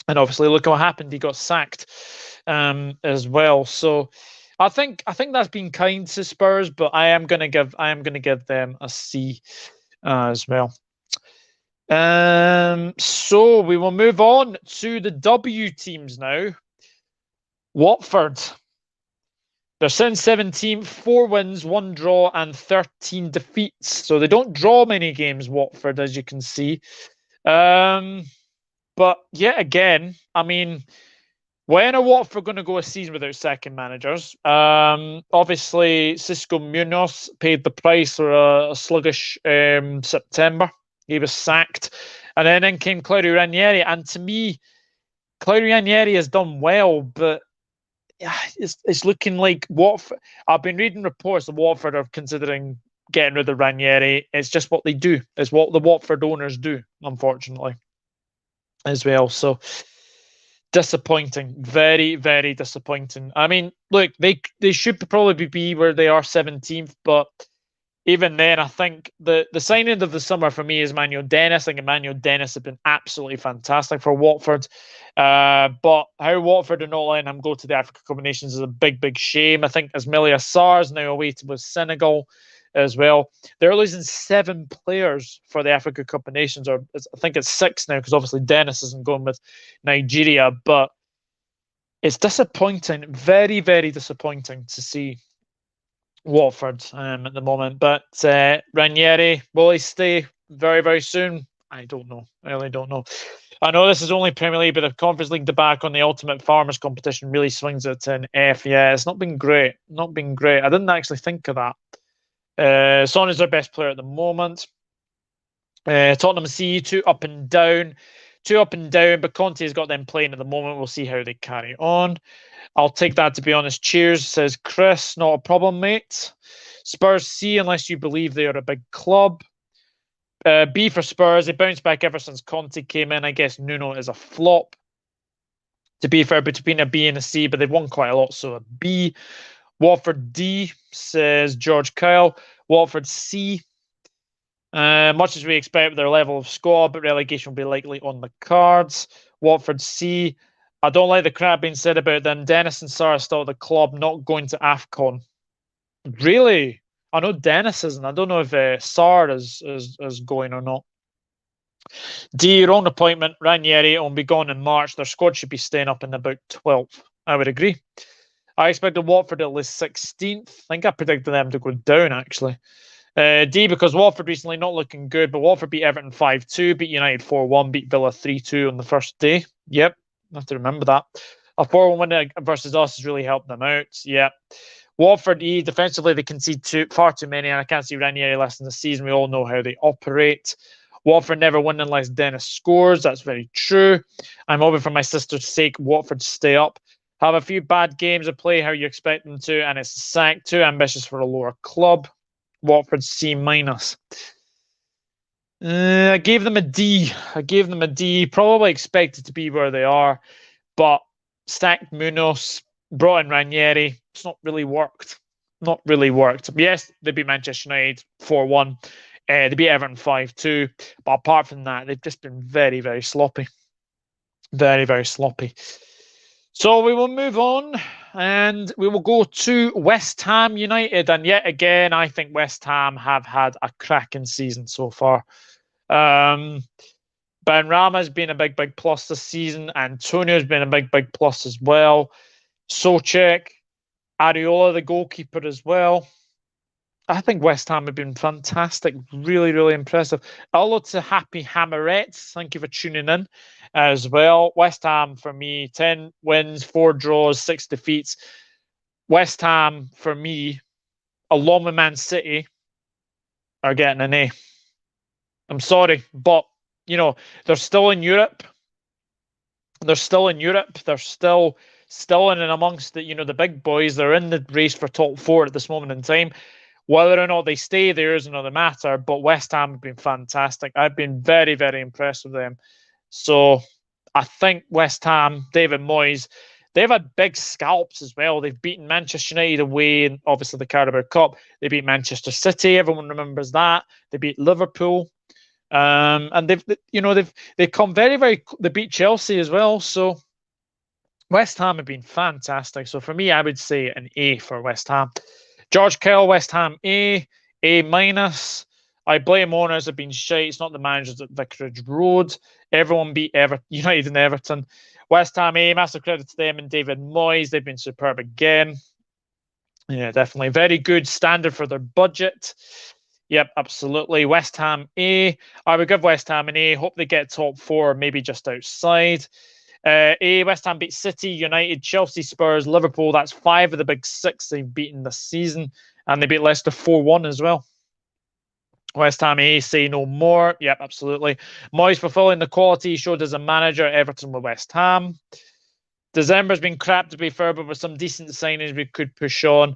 And obviously, look what happened. He got sacked as well. So I think that's been kind to Spurs, but I am gonna give them a C as well. So we will move on to the W teams now. Watford. They're sitting 17th, 4 wins, 1 draw, and 13 defeats. So they don't draw many games, Watford, as you can see. But yet again, I mean, when are Watford going to go a season without second managers? Obviously, Cisco Munoz paid the price for a sluggish September. He was sacked. And then in came Claudio Ranieri. And to me, Claudio Ranieri has done well, but it's looking like Watford. I've been reading reports that Watford are considering getting rid of Ranieri. It's just what they do. It's what the Watford owners do, unfortunately, as well. So disappointing, very, very disappointing. I mean, look, they should probably be where they are 17th, but even then, I think the signing of the summer for me is Emmanuel Dennis. I think Emmanuel Dennis has been absolutely fantastic for Watford. But how Watford are not letting him go to the Africa Cup of Nations is a big, big shame. I think Ismaila Sarr is now away with Senegal as well. They're losing 7 players for the Africa Cup of Nations, or I think it's 6 now, because obviously Dennis isn't going with Nigeria. But it's disappointing, very, very disappointing to see Watford at the moment. But Ranieri, will he stay very, very soon? I don't know. I really don't know. I know this is only Premier League, but the Conference League debacle on the Ultimate Farmers competition really swings it to an F. Yeah, it's not been great. Not been great. I didn't actually think of that. Son is their best player at the moment. Tottenham C, 2 up and down. 2 up and down, but Conte has got them playing at the moment. We'll see how they carry on. I'll take that, to be honest. Cheers, says Chris. Not a problem, mate. Spurs C, unless you believe they are a big club. B for Spurs. They bounced back ever since Conte came in. I guess Nuno is a flop. To be fair, between a B and a C, but they've won quite a lot, so a B. Watford D, says George Kyle. Watford C. Much as we expect with their level of squad, but relegation will be likely on the cards. Watford C. I don't like the crap being said about them. Dennis and Sarr are still at the club, not going to AFCON. Really? I know Dennis isn't. I don't know if Sarr is going or not. D, wrong appointment. Ranieri will be gone in March. Their squad should be staying up in about 12th. I would agree. I expected Watford at least 16th. I think I predicted them to go down, actually. D, because Watford recently not looking good, but Watford beat Everton 5-2, beat United 4-1, beat Villa 3-2 on the first day. Yep, I have to remember that. A 4-1 win versus us has really helped them out. Yep. Watford E, defensively they concede far too many, and I can't see Ranieri less than the season. We all know how they operate. Watford never win unless Dennis scores. That's very true. I'm hoping for my sister's sake, Watford stay up. Have a few bad games of play how you expect them to, and it's a sack. Too ambitious for a lower club. Watford C minus. I gave them a D. Probably expected to be where they are, but sacked Munoz, brought in Ranieri. It's not really worked. Yes, they beat Manchester United 4-1. They beat Everton 5-2. But apart from that, they've just been very, very sloppy. Very, very sloppy. So we will move on and we will go to West Ham United. And yet again, I think West Ham have had a cracking season so far. Benrahma's been a big, big plus this season. Antonio's been a big, big plus as well. Souček, Areola, the goalkeeper as well. I think West Ham have been fantastic. Really, really impressive. Hello to Happy Hammerettes. Thank you for tuning in as well. West Ham, for me, 10 wins, 4 draws, 6 defeats. West Ham, for me, along with Man City, are getting an A. I'm sorry, but, you know, they're still in Europe. They're still in and amongst the, the big boys. They're in the race for top 4 at this moment in time. Whether or not they stay there is another matter, but West Ham have been fantastic. I've been very, very impressed with them. So I think West Ham, David Moyes, they've had big scalps as well. They've beaten Manchester United away in obviously the Carabao Cup. They beat Manchester City. Everyone remembers that. They beat Liverpool. And they've come very, very. They beat Chelsea as well. So West Ham have been fantastic. So for me, I would say an A for West Ham. George Kell, West Ham A minus. I blame owners have been shite. It's not the managers at Vicarage Road. Everyone beat United and Everton. West Ham A, massive credit to them and David Moyes. They've been superb again. Yeah, definitely. Very good standard for their budget. Yep, absolutely. West Ham A. I would give West Ham an A. Hope they get top four, maybe just outside. West Ham beat City, United, Chelsea, Spurs, Liverpool. That's 5 of the big 6 they've beaten this season. And they beat Leicester 4-1 as well. West Ham A, say no more. Yep, absolutely. Moyes fulfilling the quality he showed as a manager at Everton with West Ham. December's been crap, to be fair, but with some decent signings we could push on.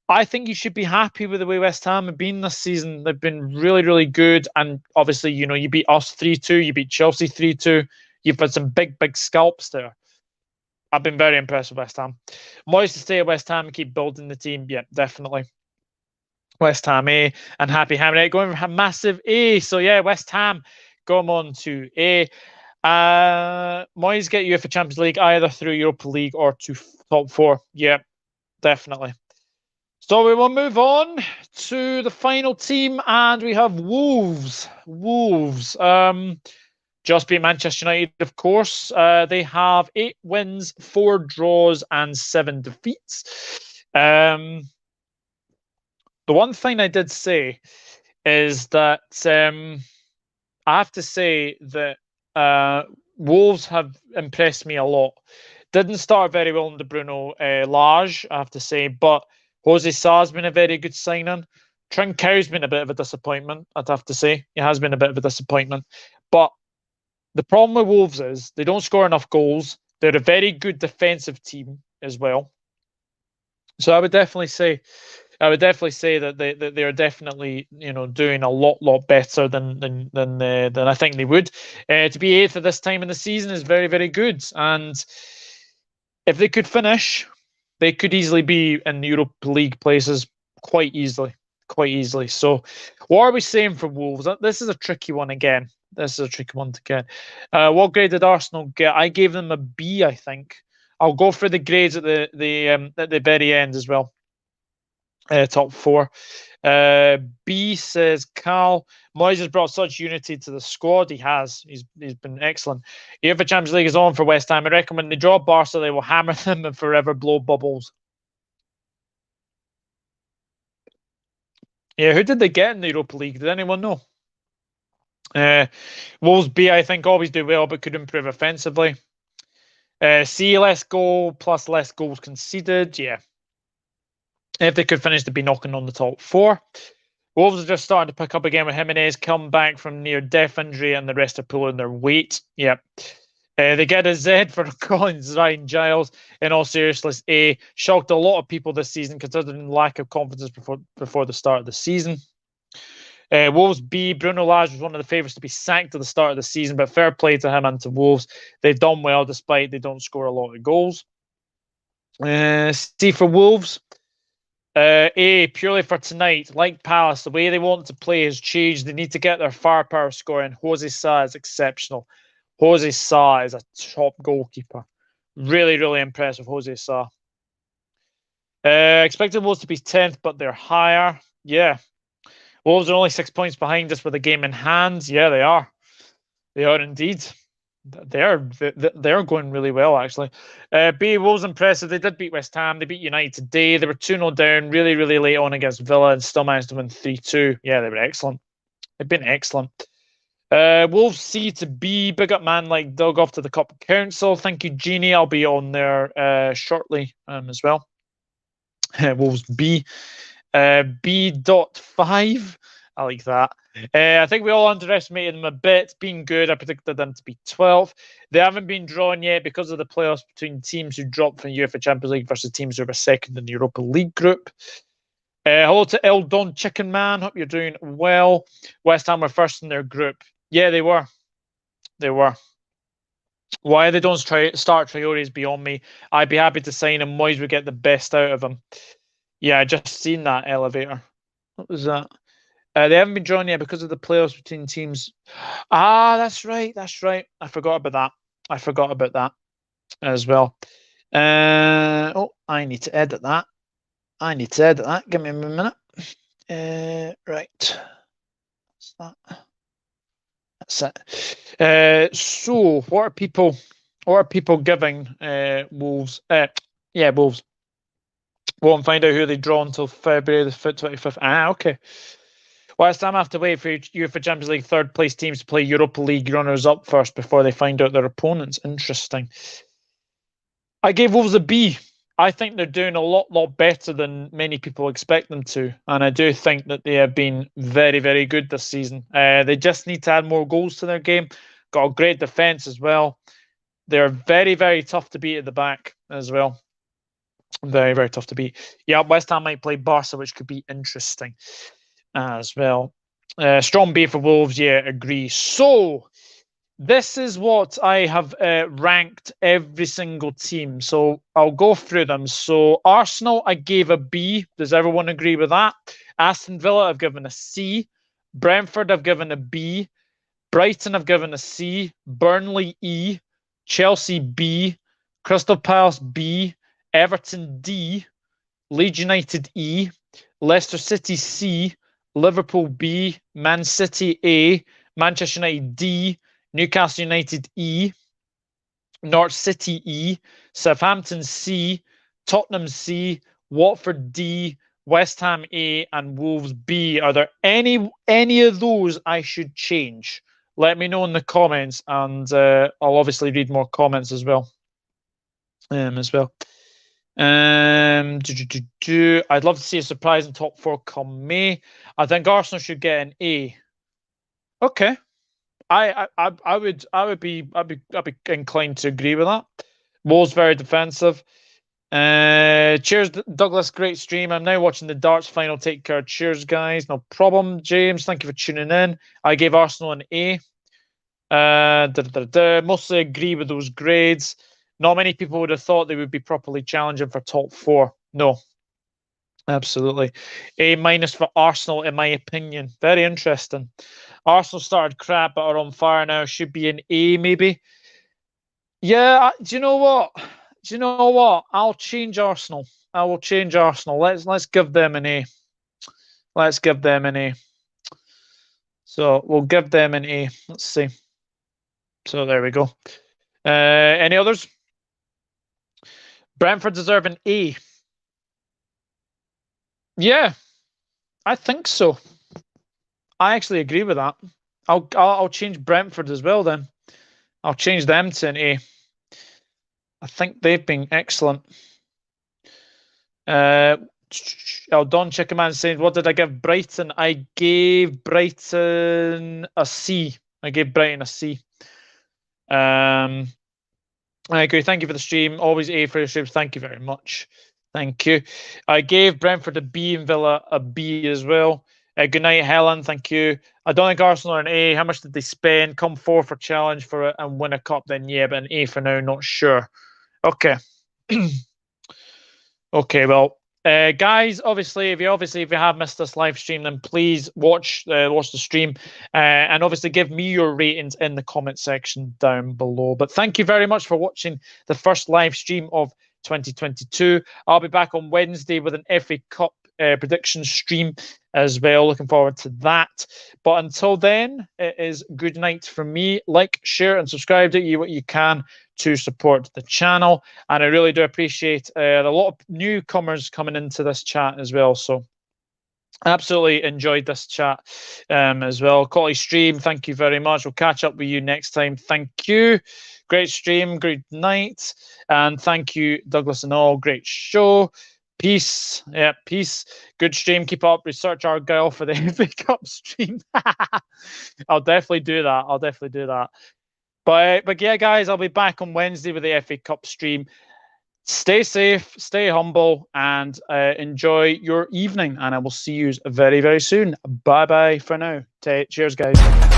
I think you should be happy with the way West Ham have been this season. They've been really, really good. And obviously, you beat us 3-2. You beat Chelsea 3-2. You've had some big, big scalps there. I've been very impressed with West Ham. Moyes to stay at West Ham and keep building the team. Yeah, definitely. West Ham A. And Happy Hammer going for a massive A. So yeah, West Ham go on to A. Moyes get UEFA Champions League either through Europa League or to top 4. Yeah, definitely. So we will move on to the final team, and we have Wolves. Wolves. Just beat Manchester United, of course. They have 8 wins, 4 draws, and 7 defeats. The one thing I did say is that I have to say that Wolves have impressed me a lot. Didn't start very well under Bruno Lage, I have to say, but Jose Sá's been a very good signing. Trincão's been a bit of a disappointment, I'd have to say. He has been a bit of a disappointment. But the problem with Wolves is they don't score enough goals. They're a very good defensive team as well. So I would definitely say that they are definitely doing a lot better than I think they would. To be 8th at this time in the season is very, very good. And if they could finish, they could easily be in the Europa League places quite easily. So what are we saying for Wolves? This is a tricky one again. To get. What grade did Arsenal get? I gave them a B, I think. I'll go for the grades at the very end as well. Top 4. B says Cal. Moyes has brought such unity to the squad. He has. He's been excellent. UEFA Champions League is on for West Ham. I reckon when they draw Barca, they will hammer them and forever blow bubbles. Yeah, who did they get in the Europa League? Did anyone know? Wolves B, I think, always do well, but could improve offensively. C, less goal plus less goals conceded. Yeah. If they could finish, they'd be knocking on the top 4. Wolves are just starting to pick up again with Jimenez come back from near-death injury, and the rest are pulling their weight. Yep. They get a Z for Collins, Ryan Giles. In all seriousness, A. Shocked a lot of people this season, considering the lack of confidence before the start of the season. Wolves B. Bruno Lage was one of the favourites to be sacked at the start of the season, but fair play to him and to Wolves. They've done well despite they don't score a lot of goals. C for Wolves. A, purely for tonight, like Palace, the way they want to play has changed. They need to get their firepower scoring. Jose Sá is exceptional. Jose Sá is a top goalkeeper. Really, really impressed with Jose Sá. Expected Wolves to be 10th, but they're higher. Yeah. Wolves are only 6 points behind us with a game in hand. Yeah, they are. They are indeed. They're going really well, actually. B, Wolves impressive. They did beat West Ham. They beat United today. They were 2-0 down really, really late on against Villa and still managed to win 3-2. Yeah, they were excellent. They've been excellent. Wolves C to B. Big up man like Doug off to the Cup Council. Thank you, Jeannie. I'll be on there shortly as well. Wolves B. B.5. I like that. I think we all underestimated them a bit. Being good, I predicted them to be 12th. They haven't been drawn yet because of the playoffs between teams who dropped from UEFA Champions League versus teams who were second in the Europa League group. Hello to El Don Chicken Man. Hope you're doing well. West Ham were first in their group. Yeah, they were. Why they don't start Traore is beyond me. I'd be happy to sign him. Moyes would get the best out of him. Yeah, I just seen that elevator. What was that? They haven't been drawn yet because of the playoffs between teams. That's right. I forgot about that as well. I need to edit that. Give me a minute. Right. What's that? That's it. So what are people giving Wolves? Wolves. Won't find out who they draw until February the 25th. Okay. West Ham have to wait for UEFA Champions League third place teams to play Europa League runners up first before they find out their opponents. Interesting. I gave Wolves a B. I think they're doing a lot better than many people expect them to. And I do think that they have been very, very good this season. They just need to add more goals to their game. Got a great defence as well. They're very, very tough to beat at the back as well. Very, very tough to beat. Yeah, West Ham might play Barca, which could be interesting as well. Strong B for Wolves, yeah, agree. So this is what I have ranked every single team. So I'll go through them. So Arsenal, I gave a B. Does everyone agree with that? Aston Villa, I've given a C. Brentford, I've given a B. Brighton, I've given a C. Burnley, E. Chelsea, B. Crystal Palace, B. Everton, D. Leeds United, E. Leicester City, C. Liverpool, B. Man City, A. Manchester United, D. Newcastle United, E. Norwich City, E. Southampton, C. Tottenham, C. Watford, D. West Ham, A. And Wolves, B. Are there any of those I should change? Let me know in the comments, and I'll obviously read more comments as well. I'd love to see a surprise in top four come May. I think Arsenal should get an A. Okay. I'd be inclined to agree with that. Wolves very defensive. Cheers, Douglas. Great stream. I'm now watching the darts final. Take care. Cheers, guys. No problem, James. Thank you for tuning in. I gave Arsenal an A. Mostly agree with those grades. Not many people would have thought they would be properly challenging for top four. No, absolutely. A minus for Arsenal, in my opinion. Very interesting. Arsenal started crap but are on fire now. Should be an A, maybe. Yeah, do you know what? I'll change Arsenal. I will change Arsenal. Let's give them an A. Let's give them an A. So we'll give them an A. Let's see. So there we go. Any others? Brentford deserve an A. Yeah, I think so. I actually agree with that. I'll change Brentford as well then. I'll change them to an A. I think they've been excellent. Don Chickaman saying, what did I give Brighton? I gave Brighton a C. I agree. Thank you for the stream. Always A for your streams. Thank you very much. Thank you. I gave Brentford a B and Villa a B as well. Good night, Helen. Thank you. I don't think Arsenal are an A. How much did they spend? Come fourth for challenge for it and win a cup, then yeah, but an A for now, not sure. Okay. Okay, well, guys, obviously, if you have missed this live stream, then please watch the stream and obviously give me your ratings in the comment section down below. But thank you very much for watching the first live stream of 2022. I'll be back on Wednesday with an FA Cup prediction stream as well. Looking forward to that. But until then, it is good night from me. Like, share, and subscribe to you what you can to support the channel. And I really do appreciate a lot of newcomers coming into this chat as well. So absolutely enjoyed this chat as well. Quality stream. Thank you very much. We'll catch up with you next time. Thank you. Great stream. Great night. And thank you, Douglas and all. Great show. Peace. Yeah, peace. Good stream. Keep up. Research Argyle for the FA Cup stream. I'll definitely do that. But yeah, guys, I'll be back on Wednesday with the FA Cup stream. Stay safe, stay humble, and enjoy your evening. And I will see you very, very soon. Bye-bye for now. Cheers, guys.